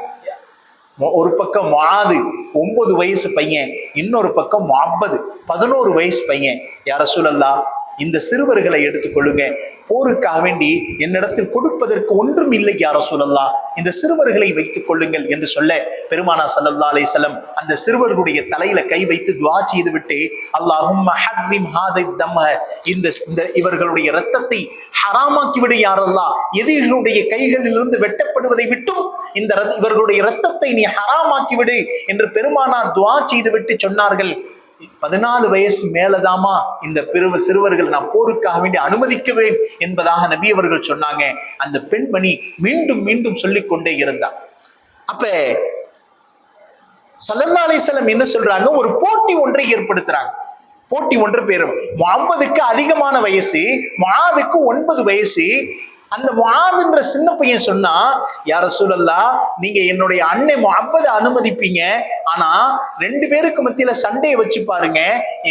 ஒரு பக்கம் முஆது 9 வயசு பையன், இன்னொரு பக்கம் முஅப்பத் 11 வயசு பையன். யா ரசூலல்லாஹ், இந்த சிறுவர்களை எடுத்துக்கொள்ளுங்க, போருக்காக வேண்டி என்னிடத்தில் கொடுப்பதற்கு ஒன்றும் இல்லை யா ரசூலல்லாஹ், இந்த சிறுவர்களை வைத்துக் கொள்ளுங்கள் என்று சொல்ல பெருமானா ஸல்லல்லாஹு அலைஹி வஸல்லம் அந்த சிறுவர்களுடைய தலையில கை வைத்து துஆ செய்து விட்டு, அல்லாஹும்ம ஹர்ரிம் ஹாதை தம்ம, இந்த இவர்களுடைய இரத்தத்தை ஹராமாக்கி விடு யா அல்லாஹ், எதிரிகளுடைய கைகளிலிருந்து வெட்டப்படுவதை விட்டும் இந்த இவர்களுடைய இரத்தத்தை நீ ஹராமாக்கி விடு என்று பெருமானார் துஆ செய்து விட்டு சொன்னார்கள். 14 வயசு மேலதாமா இந்த சிறுவர்கள் நான் போருக்காக வேண்டி அனுமதிக்குவேன் என்பதாக நபி அவர்கள் சொன்னாங்க. அந்த பெண்மணி மீண்டும் மீண்டும் சொல்லிக் கொண்டே இருந்தார். அப்ப ஸல்லல்லாஹு அலைஹி வஸல்லம் என்ன சொல்றாங்க, ஒரு போட்டி ஒன்றை ஏற்படுத்துறாங்க. போட்டி ஒன்று பேரும், முஅவ்வதுக்கு அதிகமான வயசு, முஆதுக்கு 9 வயசு. அந்த முஆதுன்ற சின்ன பையன் சொன்னா, யா ரசூலல்லாஹ், நீங்க என்னுடைய அண்ணன் முஅவ்வத அனுமதிப்பீங்க, ஆனா 2 பேருக்கு மத்தியில சண்டையை வச்சு பாருங்க,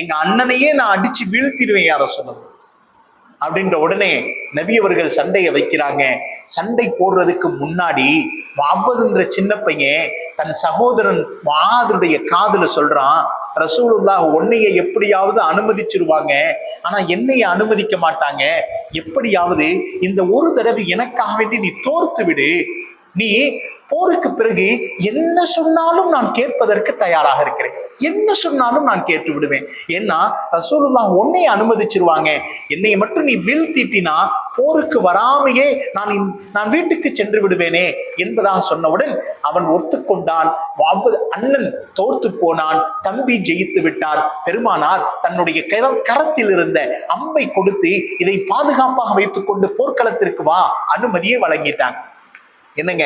எங்க அண்ணனையே நான் அடிச்சு வீழ்த்திடுவேன் யா ரசூலல்லாஹ் அப்படின்ற உடனே நபி அவர்கள் சண்டையை வைக்கிறாங்க. சண்டை போடுறதுக்கு முன்னாடி முஅவ்வதுன்ற சின்ன பையன் தன் சகோதரன் முஆதுடைய காதுல சொல்றான், ரசூலுல்லாஹ் உன்னைய எப்படியாவது அனுமதிச்சிருவாங்க, ஆனா என்னைய அனுமதிக்க மாட்டாங்க, எப்படியாவது இந்த ஒரு தடவை எனக்காக வேண்டி நீ தோர்த்து விடு, நீ போருக்கு பிறகு என்ன சொன்னாலும் நான் கேட்பதற்கு தயாராக இருக்கிறேன், என்ன சொன்னாலும் நான் கேட்டு விடுவேன், ஏன்னா ரசூலுல்லாஹ் உன்னை அனுமதிச்சிருவாங்க, என்னை மட்டும் நீ வீழ்த்திட்டினா போருக்கு வராமையே நான் வீட்டுக்கு சென்று விடுவேனே என்பதாக சொன்னவுடன் அவன் ஒத்துக்கொண்டான். அண்ணன் தோர்த்து போனான், தம்பி ஜெயித்து விட்டார். பெருமானார் தன்னுடைய கரத்தில் இருந்த அம்பை கொடுத்து, இதை பாதுகாப்பாக வைத்துக் கொண்டு போர்க்களத்திற்கு வா, அனுமதியை வழங்கிட்டான். என்னங்க,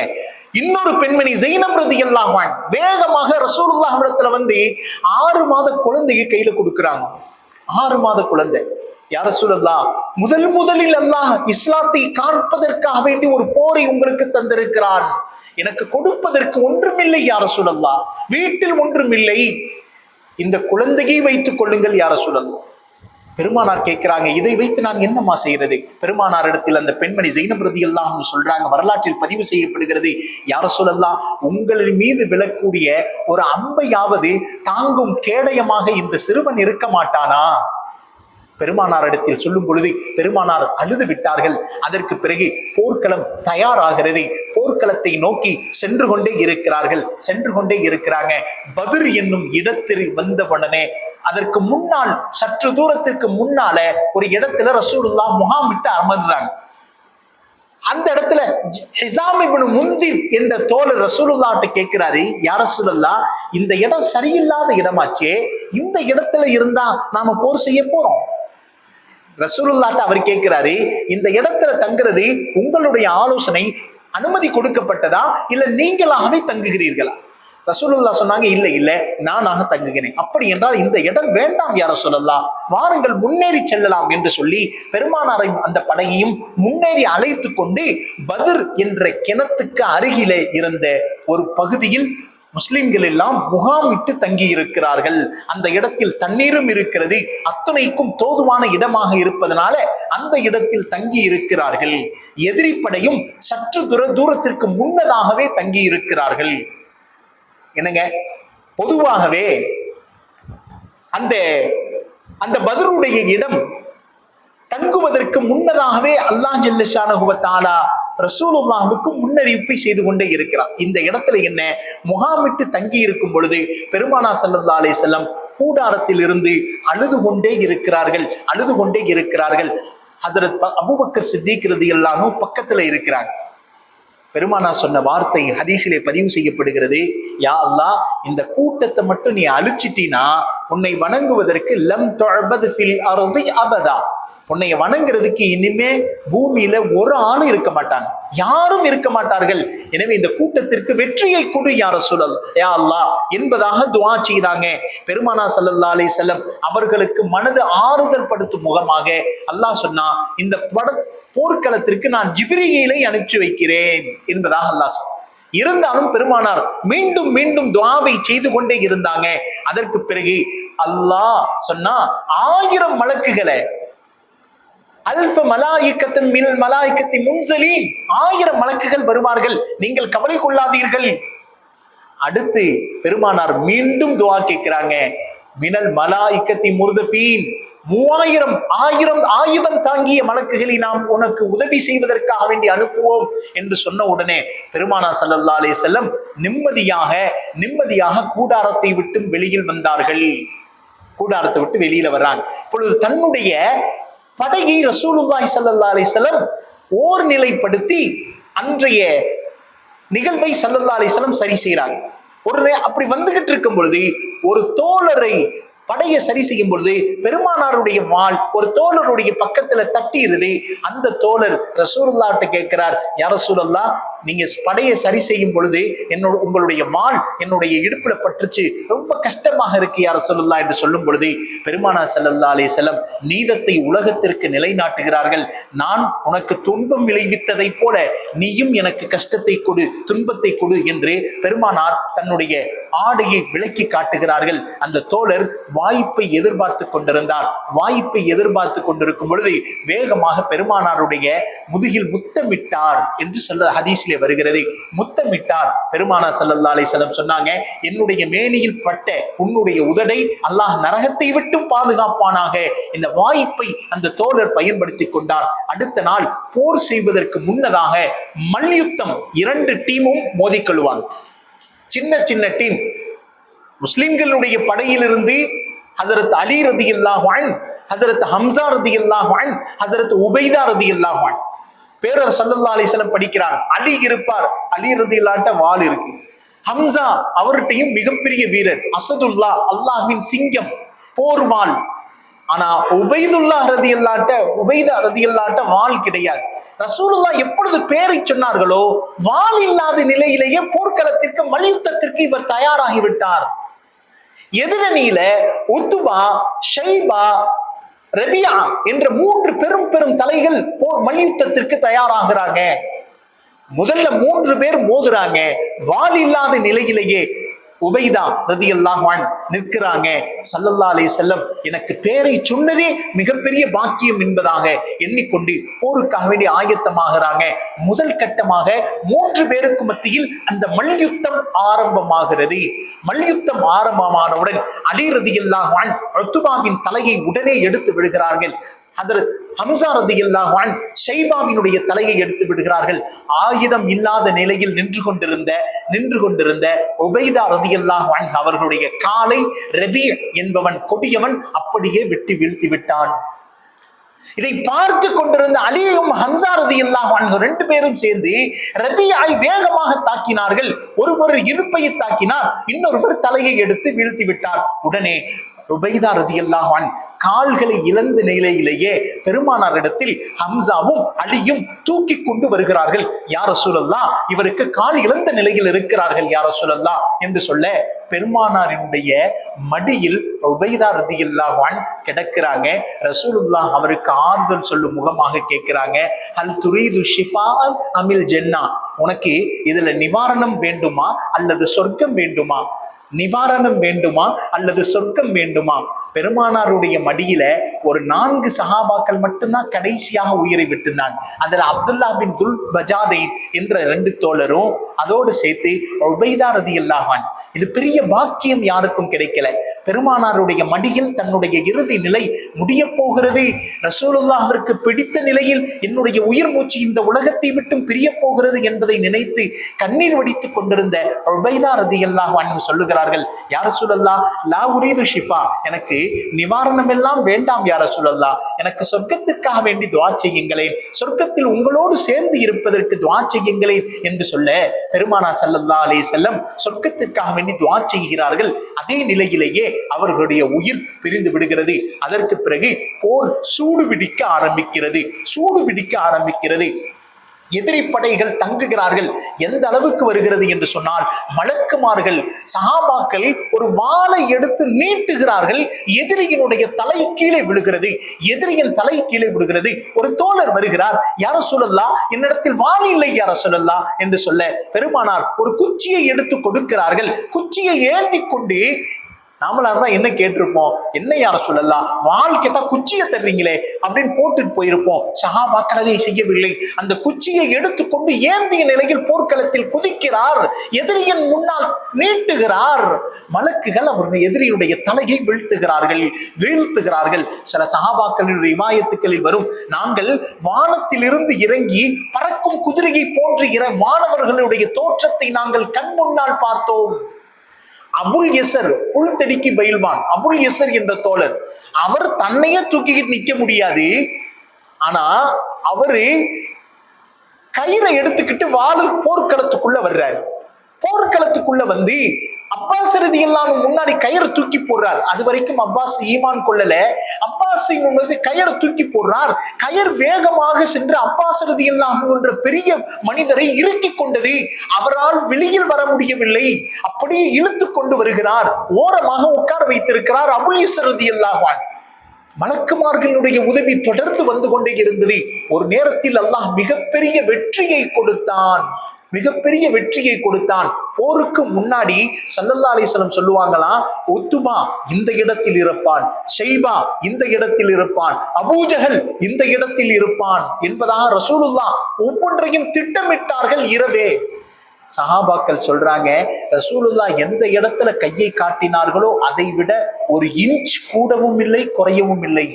இன்னொரு பெண்மணி ஜைனப் ரலியல்லாஹு அன்ஹா வேகமாக ரசூலுல்லாஹ் இடத்துல வந்து 6 மாத குழந்தையை கையில கொடுக்குறாங்க. 6 மாத குழந்தை. யா ரசூலல்லாஹ், முதலில் அல்லாஹ் இஸ்லாத்தை காப்பதற்காக வேண்டி ஒரு போரை உங்களுக்கு தந்திருக்கிறான். எனக்கு கொடுப்பதற்கு ஒன்றுமில்லை யா ரசூலல்லாஹ், வீட்டில் ஒன்றுமில்லை, இந்த குழந்தையை வைத்துக் கொள்ளுங்கள் யா ரசூலல்லாஹ். பெருமானார் கேட்கிறாங்க, இதை வைத்து நான் என்னமா செய்யறது? பெருமானார் இடத்தில் அந்த பெண்மணி ஜைனப் ரலியல்லாஹு அன்ஹா சொல்றாங்க, வரலாற்றில் பதிவு செய்யப்படுகிறது, யா ரசூலல்லாஹ், உங்களின் மீது விழக்கூடிய ஒரு அம்பையாவது தாங்கும் கேடயமாக இந்த சிறுவன் இருக்க மாட்டானா? பெருமானார் இடத்தில் சொல்லும் பொழுது பெருமானார் அழுது விட்டார்கள். அதற்கு பிறகு போர்க்களம் தயாராகிறது. போர்க்களத்தை நோக்கி சென்று கொண்டே இருக்கிறாங்க. பத்ர் என்னும் இடத்தில் வந்தவுடனே அதற்கு முன்னால் சற்று தூரத்திற்கு முன்னால ஒரு இடத்துல ரசூலுல்லாஹ் முகாமிட்டு அமர்ந்தாங்க. அந்த இடத்துல ஹிஸாம் இப்னு முன்திர் என்ற தோழர் ரசூலுல்லாஹ்ட்ட கேட்கிறாரு, யா ரசூலல்லாஹ், இந்த இடம் சரியில்லாத இடமாச்சே, இந்த இடத்துல இருந்தா நாம போர் செய்ய போறோம். ரசூலுல்லாஹ்ட்ட அவர் கேட்கிறாரு, இந்த இடத்துல தங்குறது உங்களுடைய ஆலோசனை அனுமதி கொடுக்கப்பட்டதா இல்ல நீங்களாகவே தங்குகிறீர்களா? ரசூலுல்லாஹ் சொன்னாங்க, இல்ல நானாக தங்குகிறேன். அப்படி என்றால் இந்த இடம் வேண்டாம் யா ரசூலல்லாஹ், வாருங்கள் முன்னேறி செல்லலாம் என்று சொல்லி பெருமானாரை அந்த படையையும் முன்னேறி அழைத்து கொண்டு பத்ர் என்ற கிணத்துக்கு அருகிலே இருந்த ஒரு பகுதியில் முஸ்லிம்கள் எல்லாம் முகாமிட்டு தங்கி இருக்கிறார்கள். அந்த இடத்தில் தண்ணீரும் இருக்கிறது, அத்தனைக்கும் தோதுவான இடமாக இருப்பதனால அந்த இடத்தில் தங்கி இருக்கிறார்கள். எதிரிப்படையும் சற்று தூரத்திற்கு முன்னதாகவே தங்கி இருக்கிறார்கள். என்னங்க, பொதுவாகவே அந்த பத்ருடைய இடம் தங்குவதற்கு முன்னதாகவே அல்லாஹ் ஜல்ல ஷானஹு வ தஆலா ரசூலுல்லாஹ்வுக்கு முன்னறிவிப்பை செய்து கொண்டே இருக்கிறார். இந்த இடத்துல என்ன, முகாமிட்டு தங்கி இருக்கும் பொழுது பெருமானார் ஸல்லல்லாஹு அலைஹி வஸல்லம் கூடாரத்தில் இருந்து அழுது கொண்டே இருக்கிறார்கள். ஹஜ்ரத் அபூபக்கர் சித்திக் ரலியல்லாஹு அன்ஹு பக்கத்துல இருக்கிறாங்க. பெருமானார் சொன்ன வார்த்தை ஹதீஸிலே பதிவு செய்யப்படுகிறது, யா அல்லாஹ், இந்த கூட்டத்தை மட்டும் நீ அழிச்சிட்டினா உன்னை வணங்குவதற்கு லம் துஅபத் ஃபில் அர்தி அபதா, உன்னை வணங்குறதுக்கு இனிமே பூமியில ஒரு ஆளும் இருக்க மாட்டாங்க, யாரும் இருக்க மாட்டார்கள். எனவே இந்த கூட்டத்திற்கு வெற்றியை கொடு யா ரசூலல்லாஹ், யா அல்லாஹ் என்பதாக துஆ செய்தாங்க. பெருமானார் ஸல்லல்லாஹு அலைஹி வஸல்லம் அவர்களுக்கு மனது ஆறுதல் படுத்தும் முகமாக அல்லாஹ் சொன்னா, இந்த போர்க்களத்திற்கு நான் ஜிப்ரீலை அனுப்பிச்சு வைக்கிறேன் என்பதாக அல்லாஹ் சொன்னார். இருந்தாலும் பெருமானார் மீண்டும் மீண்டும் துஆவை செய்து கொண்டே இருந்தாங்க. அதற்கு பிறகு அல்லாஹ் சொன்னா, 1000 மலக்குகளை, அல்ஃப மலாயிகத்தின் மினல் மலாயிகத்தி முன்ஸலீன், 1000 மலக்குகள் வருவார்கள், நீங்கள் கவலை கொள்ளாதீர்கள். அடுத்து பெருமானார் மீண்டும் துஆ கேட்கிறாங்க, மினல் மலாயிகத்தி முர்தஃபீன், 3000 ஆயுதம் தாங்கிய மலக்குகளை நாம் உனக்கு உதவி செய்வதற்காக வேண்டி அனுப்புவோம் என்று சொன்ன உடனே பெருமானார் ஸல்லல்லாஹு அலைஹி வஸல்லம் நிம்மதியாக கூடாரத்தை விட்டு வெளியில் வந்தார்கள். கூடாரத்தை விட்டு வெளியில வர்றாங்க. இப்பொழுது தன்னுடைய படையை ரசூலுல்லாஹி ஸல்லல்லாஹு அலைஹி வஸல்லம் ஓர் நிலைப்படுத்தி அன்றைய நிகழ்வை ஸல்லல்லாஹு அலைஹி வஸல்லம் சரி செய்கிறாங்க. அப்படி வந்துகிட்டு இருக்கும் பொழுது ஒரு தோழரை படையை சரி செய்யும் பொழுது பெருமானாருடைய வாள் ஒரு தோழருடைய பக்கத்துல தட்டிடுது. அந்த தோழர் ரசூலுல்லாஹ்ட்ட கேட்கிறார், யா ரசூலல்லாஹ், நீங்க படையை சரி செய்யும் பொழுது உங்களுடைய வாள் என்னுடைய இடுப்புல பட்டுச்சு, ரொம்ப கஷ்டமாக இருக்கு யா ரசூலுல்லாஹ் என்று சொல்லும் பொழுது பெருமானார் ஸல்லல்லாஹு அலைஹி வஸல்லம் நீதத்தை உலகத்திற்கு நிலைநாட்டுகிறார்கள். நான் உனக்கு துன்பம் விளைவித்ததை போல நீயும் எனக்கு கஷ்டத்தை கொடு, துன்பத்தை கொடு என்று பெருமானார் தன்னுடைய ஆடையை விளக்கி காட்டுகிறார்கள். அந்த தோழர் வாய்ப்பை எதிர்பார்த்து கொண்டிருந்தார். வாய்ப்பை எதிர்பார்த்து கொண்டிருக்கும் பொழுது வேகமாக பெருமானாருடைய முதுகில் முத்தமிட்டார் என்று சொல்ல ஹதீஸிலே வருகிறது. முத்தமிட்டார். பெருமானார் ஸல்லல்லாஹு அலைஹி வஸல்லம் சொன்னாங்க, என்னுடைய மேனியில் பட்ட உன்னுடைய உதடை அல்லாஹ் நரகத்தை விட்டும் பாதுகாப்பானாக. இந்த வாய்ப்பை அந்த தோழர் பயன்படுத்தி கொண்டார். அடுத்த நாள் போர் செய்வதற்கு முன்னதாக மல்யுத்தம் 2 டீமும் மோதிக்கொள்வாங்க. சின்ன டீம். முஸ்லிம்களுடைய படையிலிருந்து ஹஜரத் அலி ரலியல்லாஹு அன்ஹு, ஹஜரத் ஹம்சா ரலியல்லாஹு அன்ஹு, ஹஜரத் உபைதா ரலியல்லாஹு அன்ஹு பேரர் ஸல்லல்லாஹு அலைஹி வஸல்லம் படிக்கிறாங்க. அலி இருப்பார், அலி ரலியல்லாஹு வாள் இருக்கு. ஹம்சா அவர்கிட்டையும் மிகப்பெரிய வீரர், அசதுல்லா, அல்லாஹ்வின் சிங்கம், போர்வாள். ஆனா உபைதா ரதியல்லாட்ட வாள் கிடையாது. ரசூலுல்லாஹ் எப்பொழுது பேரை சொன்னார்களோ வாள் இல்லாத நிலையிலேயே போர்க்களத்திற்கு மல்யுத்தத்திற்கு இவர் தயாராகிவிட்டார். எதிரணியில உத்துபா, ஷைபா, ரபியா என்ற 3 பெரும் பெரும் தலைகள் போர் மல்யுத்தத்திற்கு தயாராகிறாங்க. முதல்ல 3 பேர் மோதுறாங்க. வாள் இல்லாத நிலையிலேயே உபைதா ரலியல்லாஹு அன்ஹு நிற்கிறாங்க. ஸல்லல்லாஹு அலைஹி வஸல்லம் எனக்கு பேரை சொன்னதே மிகப்பெரிய பாக்கியம் என்பதாக எண்ணிக்கொண்டு போருக்காக வேண்டி ஆயத்தமாகறாங்க. முதல் கட்டமாக 3 பேருக்கு மத்தியில் அந்த மல்யுத்தம் ஆரம்பமாகிறது. மல்யுத்தம் ஆரம்பமானவுடன் அலி ரலியல்லாஹு அன்ஹு உத்பாவின் தலையை உடனே எடுத்து விடுகிறார்கள். ஹஜ்ரத் ஹம்ஸா ரலியல்லாஹு அன்ஹு ஷைபாவினுடைய தலையை எடுத்து விடுகிறார்கள். ஆயுதம் இல்லாத நிலையில் நின்று கொண்டிருந்த உபைதா ரலியல்லாஹு அன்ஹு அவர்களுடைய காலை ரபீ என்பவன் கொடியவன் அப்படியே வெட்டி வீழ்த்தி விட்டான். இதை பார்த்து கொண்டிருந்த அலியும் ஹம்ஸா ரலியல்லாஹு அன்ஹு 2 பேரும் சேர்ந்து ரபியை வேகமாக தாக்கினார்கள். ஒருவர் இடுப்பை தாக்கினார், இன்னொருவர் தலையை எடுத்து வீழ்த்தி விட்டார். உடனே உபைதா ரலியல்லாஹு அன்ஹு கால்களை இழந்த நிலையிலேயே பெருமானாரிடத்தில் ஹம்சாவும் அலியும் தூக்கி கொண்டு வருகிறார்கள். யா ரசூலல்லாஹ், இவருக்கு கால் இழந்த நிலையில் இருக்கிறார்கள் யா ரசூலல்லாஹ் என்று சொல்ல பெருமானாரினுடைய மடியில் உபைதா ரலியல்லாஹு அன்ஹு கிடக்கிறாங்க. ரசூலுல்லாஹ் அவருக்கு ஆறுதல் சொல்லும் முகமாக கேட்கிறாங்க, ஹல் துரீது ஷிஃபாஅன் அமில் ஜன்னா, உனக்கு இதுல நிவாரணம் வேண்டுமா அல்லது சொர்க்கம் வேண்டுமா? நிவாரணம் வேண்டுமா அல்லது சொர்க்கம் வேண்டுமா? பெருமானாருடைய மடியில ஒரு 4 சஹாபாக்கள் மட்டும்தான் கடைசியாக உயிரை விட்டுருந்தாங்க. அதுல அப்துல்லா பின் துல் பஜாதைன் என்ற 2 தோழரும் அதோடு சேர்த்து உபைதா ரலியல்லாஹு அன்ஹு. இது பெரிய பாக்கியம் யாருக்கும் கிடைக்கல. பெருமானாருடைய மடியில் தன்னுடைய இறுதி நிலை முடிய போகிறது. ரசூலுல்லாஹ்விற்கு பிடித்த நிலையில் என்னுடைய உயிர் மூச்சு இந்த உலகத்தை விட்டும் பிரிய போகிறது என்பதை நினைத்து கண்ணீர் வடித்துக் கொண்டிருந்த உபைதா ரலியல்லாஹு அன்ஹு சொல்லுகிறார்கள், யா ரசூலல்லாஹ், லா உரீது ஷிஃபா, எனக்கு நிவாரணம் எல்லாம் வேண்டாம் யா ரசூலல்லாஹ், எனக்கு சொர்க்கத்துக்காக வேண்டி துஆ செய்யுங்களேன், சொர்க்கத்தில் உங்களோடு சேர்ந்து இருப்பதற்கு துஆ செய்யுங்களேன் என்று சொல்ல பெருமானார் ஸல்லல்லாஹு அலைஹி வஸல்லம் சொர்க்கத்துக்காக வேண்டி துஆ செய்கிறார்கள். அதே நிலையிலேயே அவர்களுடைய உயிர் பிரிந்து விடுகிறது. அதற்கு பிறகு போர் சூடு பிடிக்க ஆரம்பிக்கிறது. எதிரி படைகள் தங்குகிறார்கள். எந்த அளவுக்கு வருகிறது என்று சொன்னால், மலக்குமார்கள் சஹாபாக்கள் ஒரு வாளை எடுத்து நீட்டுகிறார்கள். எதிரியினுடைய தலை கீழே விழுகிறது. ஒரு தோழர் வருகிறார், யா ரசூலல்லாஹ், என்னிடத்தில் வாள் இல்லை யா ரசூலல்லாஹ் என்று சொல்ல பெருமானார் ஒரு குச்சியை எடுத்து கொடுக்கிறார்கள். குச்சியை ஏந்தி கொண்டு நாமளாதான் என்ன கேட்டிருப்போம், என்ன யா ரசூலல்லாஹ், வாள் கேட்டா குச்சியை தர்றீங்களே அப்படின்னு போட்டுட்டு போயிருப்போம். சஹாபாக்கள் அதை செய்யவில்லை. அந்த குச்சியை எடுத்துக்கொண்டு ஏந்திய நிலையில் போர்க்களத்தில் குதிக்கிறார். எதிரியின் முன்னால் நீட்டுகிறார். மலக்குகள் அவர்கள் எதிரியுடைய தலையை வீழ்த்துகிறார்கள். சில சஹாபாக்களின் ரிவாயத்துக்களில் வரும், நாங்கள் வானத்தில் இருந்து இறங்கி பறக்கும் குதிரையை போன்று வானவர்களுடைய தோற்றத்தை நாங்கள் கண் முன்னால் பார்த்தோம். அபுல் யஸர், புல்தடிக்கு பயில்வான் அபுல் யஸர் என்ற தோழர், அவர் தன்னையே தூக்கிக்கிட்டு நிக்க முடியாது. ஆனா அவரு கயிறை எடுத்துக்கிட்டு வாள் போர்க்களத்துக்குள்ள வர்றாரு. போர்க்களத்துக்குள்ள வந்து அப்பாஸ் ரலியல்லாஹு அன்ஹு முன்னாடி கயிறு தூக்கி போடுறார். அது வரைக்கும் அப்பாஸ் ஈமான் கொள்ளல. அப்பாஸ் கயிறு தூக்கி போடுறார். கயிறு வேகமாக சென்று அப்பாஸ் ரலியல்லாஹு அன்ஹு என்ற பெரிய மனிதரை இறுக்கி கொண்டது. அவரால் வெளியில் வர முடியவில்லை. அப்படியே இழுத்து கொண்டு வருகிறார். ஓரமாக உட்கார வைத்திருக்கிறார் அபூ யஸர் ரலியல்லாஹு அன்ஹு. மலக்குமார்களுடைய உதவி தொடர்ந்து வந்து கொண்டே இருந்தது. ஒரு நேரத்தில் அல்லாஹ் மிகப்பெரிய வெற்றியை கொடுத்தான். போருக்கு முன்னாடி ஸல்லல்லாஹு அலைஹி வஸல்லம் சொல்லுவாங்களாம், உத்துபா இந்த இடத்தில் இருப்பான், ஷைபா இந்த இடத்தில் இருப்பான், அபூஜஹல் இந்த இடத்தில் இருப்பான் என்பதாக ரசூலுல்லாஹ் ஒவ்வொன்றையும் திட்டமிட்டார்கள் இரவே. சஹாபாக்கள் சொல்றாங்க, ரசூலுல்லாஹ் எந்த இடத்துல கையை காட்டினார்களோ அதை விட ஒரு இன்ச் கூடவும் இல்லை, குறையவும் இல்லை.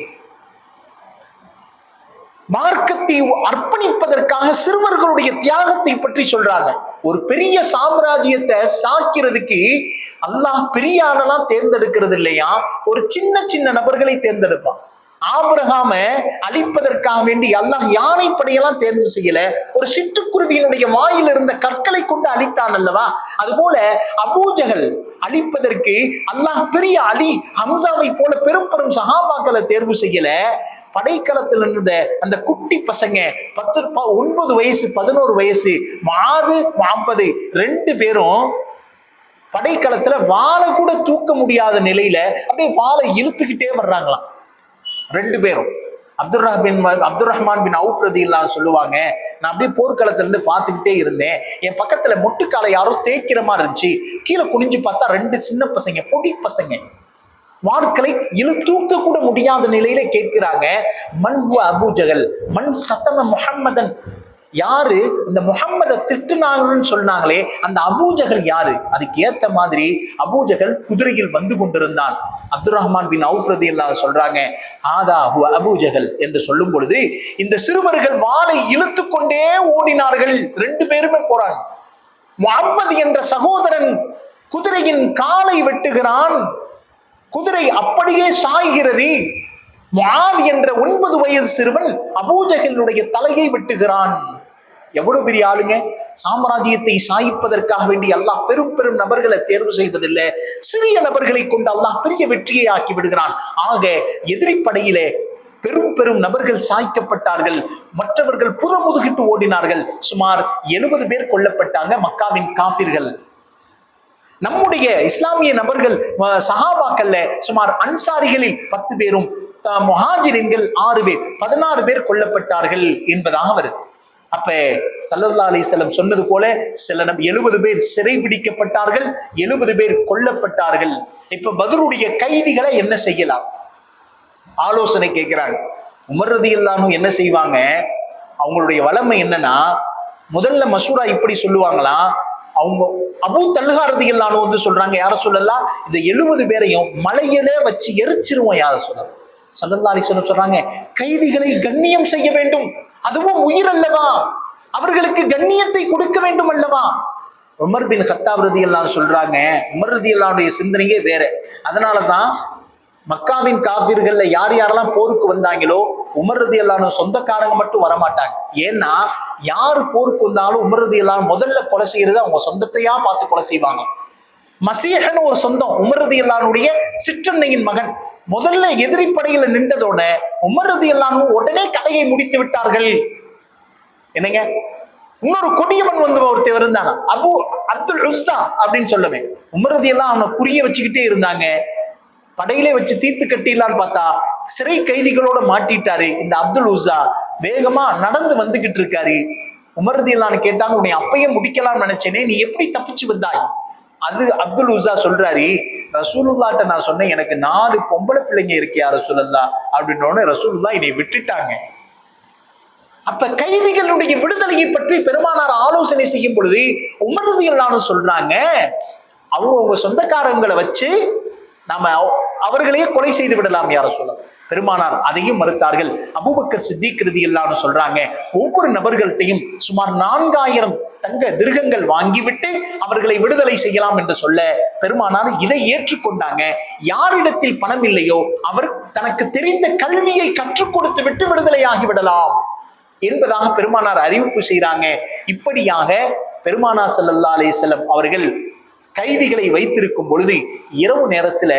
மார்க்கத்தை அர்ப்பணிப்பதற்காக சிறுவர்களுடைய தியாகத்தை பற்றி சொல்றாங்க. ஒரு பெரிய சாம்ராஜ்யத்தை சாக்கிறதுக்கு அல்லாஹ் பெரிய ஆளெல்லாம் தேர்ந்தெடுக்கிறது இல்லையா, ஒரு சின்ன நபர்களை தேர்ந்தெடுப்பான். ஆபிரகாம அழிப்பதற்காக வேண்டி அல்லாஹ் யானை படையெல்லாம் தேர்வு செய்யல, ஒரு சிட்டுக்குருவியினுடைய வாயில் இருந்த கற்களை கொண்டு அழித்தான் அல்லவா. அதுபோல அபூஜஹல் அழிப்பதற்கு அல்லாஹ் பெரிய அலி ஹம்சாவை போல பெரும் பெரும் சஹாபாக்களை தேர்வு செய்யல. படைக்களத்தில் இருந்த அந்த குட்டி பசங்க 9 வயசு 11 வயசு மாது 40 2 பேரும் படைக்களத்துல வாழை கூட தூக்க முடியாத நிலையில அப்படியே வாழை இழுத்துக்கிட்டே வர்றாங்களாம் 2 பேரும். அப்துல் ரஹ்மான் பின் அவுஃப் ரலியல்லாஹு அன்ஹு சொல்லுவாங்க, நான் அப்படியே போர்க்களத்துல இருந்து பார்த்துக்கிட்டே இருந்தேன். என் பக்கத்துல முட்டுக்காலை யாரோ தேய்க்கிற மாதிரி இருந்துச்சு. கீழே குனிஞ்சு பார்த்தா 2 சின்ன பசங்க, பொடி பசங்க, வாட்களை தூக்க கூட முடியாத நிலையில கேட்கிறாங்க, மன் ஹுவ அபூ ஜஹல் மன் சத்தம முஹம்மதன், யாரு இந்த முஹம்மதை திட்டுனாங்கன்னு சொன்னாங்களே அந்த அபூஜகல் யாரு? அதுக்கு ஏத்த மாதிரி அபூஜகல் குதிரையில் வந்து கொண்டிருந்தான். அப்துல் ரஹ்மான் பின் அவுஃப் ரலியல்லாஹு அன்ஹு சொல்றாங்க, ஆதா ஹுவ அபூஜகல் என்று சொல்லும் பொழுது இந்த சிறுவர்கள் வாளை இழுத்து கொண்டே ஓடினார்கள். 2 பேருமே போறாங்க. முஹம்மது என்ற சகோதரன் குதிரையின் காலை வெட்டுகிறான், குதிரை அப்படியே சாய்கிறது. முஆத் என்ற 9 வயது சிறுவன் அபூஜஹலுடைய தலையை வெட்டுகிறான். எவ்வளவு பெரிய ஆளுங்க! சாம்ராஜ்யத்தை சாய்ப்பதற்காக வேண்டி அல்லாஹ் பெரும் பெரும் நபர்களை தேர்வு செய்வதில்லை, சிறிய நபர்களை கொண்டு அல்லாஹ் பெரிய வெற்றியை ஆக்கி விடுகிறான். ஆக எதிரிப்படையிலே பெரும் பெரும் நபர்கள் சாய்க்கப்பட்டார்கள், மற்றவர்கள் புறமுதுகிட்டு ஓடினார்கள். சுமார் 70 பேர் கொல்லப்பட்டாங்க மக்காவின் காஃபிர்கள். நம்முடைய இஸ்லாமிய நபர்கள் சஹாபாக்கள்ல சுமார் அன்சாரிகளில் 10 பேரும், முஹாஜிரின்கள் 6 பேர், 16 பேர் கொல்லப்பட்டார்கள் என்பதாக வருது. அப்ப ஸல்லல்லாஹு அலைஹி வஸல்லம் சொன்னது போல சில 70 பேர் சிறை பிடிக்கப்பட்டார்கள், 70 பேர் கொல்லப்பட்டார்கள். இப்ப பத்ருடைய கைதிகளை என்ன செய்யலாம் ஆலோசனை கேட்கிறாங்க. உமர் ரலியல்லாஹு அன்ஹு என்ன செய்வாங்க, அவங்களுடைய வளமை என்னன்னா, முதல்ல மசூரா இப்படி சொல்லுவாங்களா, அவங்க அபூ தல்ஹா ரலியல்லாஹு அன்ஹு வந்து சொல்றாங்க, யார சொல்லலாம், இந்த 70 பேரையும் மலையிலே வச்சு எரிச்சிருவோம் யார சொல்லலாம். ஸல்லல்லாஹு அலைஹி வஸல்லம் சொல்றாங்க, கைதிகளை கண்ணியம் செய்ய வேண்டும், அதுவும் உயிர் அல்லவா, அவர்களுக்கு கண்ணியத்தை கொடுக்க வேண்டும் அல்லவா. உமர் பின் கத்தாப் ரலியல்லாஹு அன்ஹு சொல்றாங்க, உமர் ரலியல்லாஹு அன்ஹுடைய சிந்தனையே வேற. அதனாலதான் மக்காவின் காஃபிர்கள்ல யார் யாரெல்லாம் போருக்கு வந்தாங்களோ உமர் ரலியல்லாஹு அன்ஹு சொந்தக்காரங்க மட்டும் வரமாட்டாங்க. ஏன்னா யாரு போருக்கு வந்தாலும் உமர் ரலியல்லாஹு அன்ஹு முதல்ல கொலை செய்யறது அவங்க சொந்தத்தையா பார்த்து கொலை செய்வாங்க. மசீஹன் ஒரு சொந்தம், உமர் ரலியல்லாஹு அன்ஹுடைய சிற்றன்னையின் மகன். முதல்ல எதிரி படையில நின்றதோட உமர் ரலியல்லாஹு அன்ஹு உடனே கதையை முடித்து விட்டார்கள். என்னங்க, இன்னொரு கொடியவன் வந்து ஒருத்தர் இருந்தாங்க, அப்துல் உஸ்ஸா அப்படின்னு சொல்லுவேன். உமர் ரலியல்லாஹு அன்ஹு குறிய வச்சுக்கிட்டே இருந்தாங்க. படையிலே வச்சு தீர்த்து கட்டிடலான்னு பார்த்தா சிறை கைதிகளோட மாட்டிட்டாரு. இந்த அப்துல் உஸ்ஸா வேகமா நடந்து வந்துகிட்டு இருக்காரு. உமர் ரலியல்லாஹு அன்ஹு கேட்டாங்க, உன்னை அப்பயே முடிக்கலாம்னு நினைச்சேனே, நீ எப்படி தப்பிச்சு வந்தாய்? அது அப்துல் உஸ்ஸா சொல்றாரு, ரசூலுல்லாஹ்ட்ட நான் சொன்னேன், எனக்கு 4 பொம்பளை பிள்ளைங்க இருக்கியா ரசூலுல்லாஹ் அப்படின்னோன்னு ரசூலுல்லாஹ் என்னை விட்டுட்டாங்க. அப்ப கைதிகளுடைய விடுதலையை பற்றி பெருமானார் ஆலோசனை செய்யும் பொழுது உமர் ரலியல்லாஹு அன்ஹு சொல்றாங்க, அவங்க சொந்தக்காரங்களை வச்சு நாம அவர்களையே கொலை செய்து விடலாம் யார சொல்ல. பெருமானார் அதையும் மறுத்தார்கள். அபூபக்கர் சித்திக் ரலியல்லாஹு அன்ஹு சொல்றாங்க, ஒவ்வொரு நபர்கள்ட்டையும் சுமார் 4000 தங்க திருகங்கள் வாங்கிவிட்டு அவர்களை விடுதலை செய்யலாம் என்று சொல்ல பெருமானார் இதை ஏற்றுக்கொண்டாங்க. யாரிடத்தில் பணம் இல்லையோ அவர் தனக்கு தெரிந்த கல்வியை கற்றுக் கொடுத்து விட்டு விடுதலை ஆகிவிடலாம் என்பதாக பெருமானார் அறிவிப்பு செய்யறாங்க. இப்படியாக பெருமானார் ஸல்லல்லாஹு அலைஹி வஸல்லம் அவர்கள் கைதிகளை வைத்திருக்கும் பொழுது இரவு நேரத்துல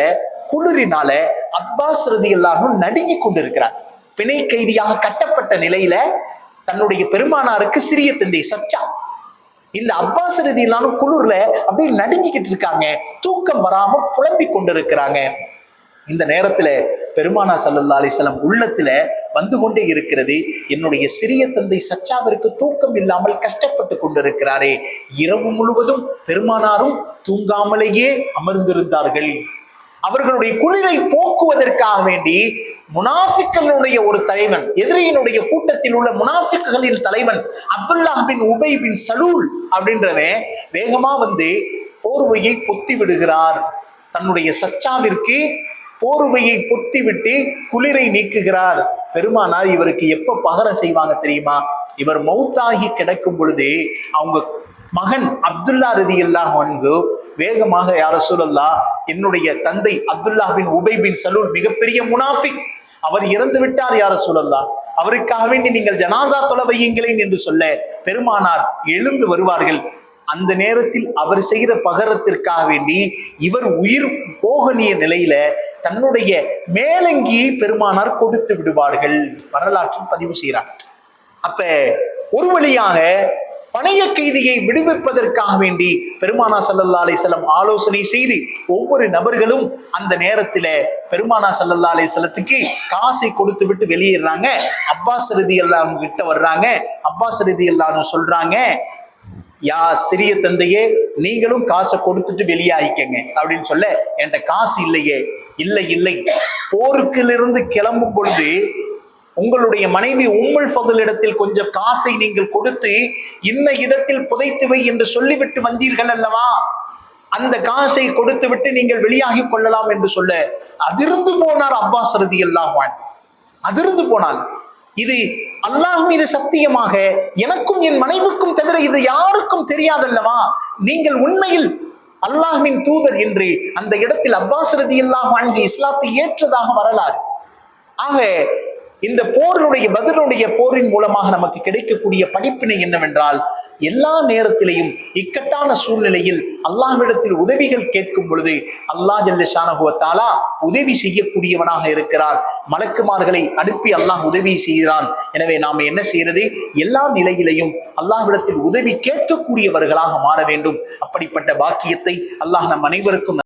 குளிரினால அப்பாஸ் ரலியல்லாஹு அன்ஹு நடுங்கி கொண்டிருக்கிறார். பிணை கைதியாக கட்டப்பட்ட நிலையில தன்னுடைய பெருமானாருக்கு சிறிய தந்தை சச்சா இந்த அப்பாஸ் ரலியல்லாஹு அன்ஹு குளிர்ல அப்படியே நடுங்கிக்கிட்டு இருக்காங்க, தூக்கம் வராம புலம்பிக் கொண்டிருக்கிறாங்க. இந்த நேரத்துல பெருமானார் ஸல்லல்லாஹு அலைஹி வஸல்லம் உள்ளத்துல வந்து கொண்டே இருக்கிறது, என்னுடைய சிறிய தந்தை சச்சாவிற்கு தூக்கம் இல்லாமல் கஷ்டப்பட்டு கொண்டிருக்கிறாரே. இரவு முழுவதும் பெருமானாரும் தூங்காமலேயே அமர்ந்திருந்தார்கள். அவர்களுடைய குளிரை போக்குவதற்காக வேண்டி முனாஃபிக்களுடைய ஒரு தலைவன், எதிரியினுடைய கூட்டத்தில் உள்ள முனாஃபிக்குகளின் தலைவன் அப்துல்லாஹ் பின் உபை பின் சலூல் அப்படின்றவன் வேகமா வந்து போர்வையை பொத்தி விடுகிறார். தன்னுடைய சச்சாவிற்கு போர்வையை பொத்தி விட்டு குளிரை நீக்குகிறார். பெருமானார் இவருக்கு எப்ப பகரம் செய்வாங்க தெரியுமா? இவர் மௌத்தாகி கிடக்கும் பொழுது அவங்க மகன் அப்துல்லா ரலியல்லாஹு அன்ஹு வேகமாக, யா ரசூலல்லாஹ், என்னுடைய தந்தை அப்துல்லாஹ் பின் உபை பின் சலூல் மிகப்பெரிய முனாஃபிக், அவர் இறந்து விட்டார் யா ரசூலல்லாஹ், அவருக்காக வேண்டி நீங்கள் ஜனாசா தொலை வையுங்களேன் என்று சொல்ல பெருமானார் எழுந்து வருவார்கள். அந்த நேரத்தில் அவர் செய்கிற பகரத்திற்காக வேண்டி இவர் உயிர் போகனிய நிலையில தன்னுடைய மேலங்கியை பெருமானார் கொடுத்து விடுவார்கள், வரலாற்றில் பதிவு செய்கிறார். அப்ப ஒரு வழியாக பணைய கைதியை விடுவிப்பதற்காக வேண்டி பெருமானா ஸல்லல்லாஹு அலைஹி வஸல்லம் ஆலோசனை செய்து ஒவ்வொரு நபர்களும் அந்த நேரத்துல பெருமானா ஸல்லல்லாஹு அலைஹி வஸல்லத்துக்கு காசை கொடுத்து விட்டு வெளியேறாங்க. அப்பாஸ் ரலியல்லாஹு அன்ஹு கிட்ட வர்றாங்க. அப்பாஸ் ரலியல்லாஹு அன்ஹு சொல்றாங்க, யா சிறிய தந்தையே, நீங்களும் காசை கொடுத்துட்டு வெளியாகிக்கங்க அப்படின்னு சொல்ல, என்கிட்ட காசு இல்லையே. இல்லை இல்லை, போருக்கிலிருந்து கிளம்பும் பொழுது உங்களுடைய மனைவி உம்முல் ஃபதுல் இடத்தில் கொஞ்சம் காசை நீங்கள் கொடுத்து இன்ன இடத்தில் புதைத்து வை என்று சொல்லிவிட்டு வந்தீர்கள் அல்லவா, அந்த காசை கொடுத்து விட்டு நீங்கள் வெளியாகி கொள்ளலாம் என்று சொல்ல அதிர்ந்து போனார் அப்பாஸ் ரலியல்லாஹு அன்ஹு. அதிர்ந்து போனாங்க. இது அல்லாஹ் மீது சத்தியமாக எனக்கும் என் மனைவிக்கும் தவிர இது யாருக்கும் தெரியாதல்லவா, நீங்கள் உண்மையில் அல்லாஹ்வின் தூதர் என்று அந்த இடத்தில் அப்பாஸ் ரலியல்லாஹு அன்ஹு இஸ்லாத்தை ஏற்றதாக வரலாறு. ஆக இந்த போரினுடைய பத்ருடைய போரின் மூலமாக நமக்கு கிடைக்கக்கூடிய படிப்பினை என்னவென்றால், எல்லா நேரத்திலையும் இக்கட்டான சூழ்நிலையில் அல்லாஹ்விடத்தில் உதவிகள் கேட்கும் பொழுது அல்லாஹ் ஜல்ல ஷானஹு வ தஆலா உதவி செய்யக்கூடியவனாக இருக்கிறார். மலக்குமார்களை அனுப்பி அல்லாஹ் உதவி செய்கிறான். எனவே நாம் என்ன செய்யறது, எல்லா நிலையிலையும் அல்லாஹ்விடத்தில் உதவி கேட்கக்கூடியவர்களாக மாற வேண்டும். அப்படிப்பட்ட பாக்கியத்தை அல்லாஹ் நம் அனைவருக்கும்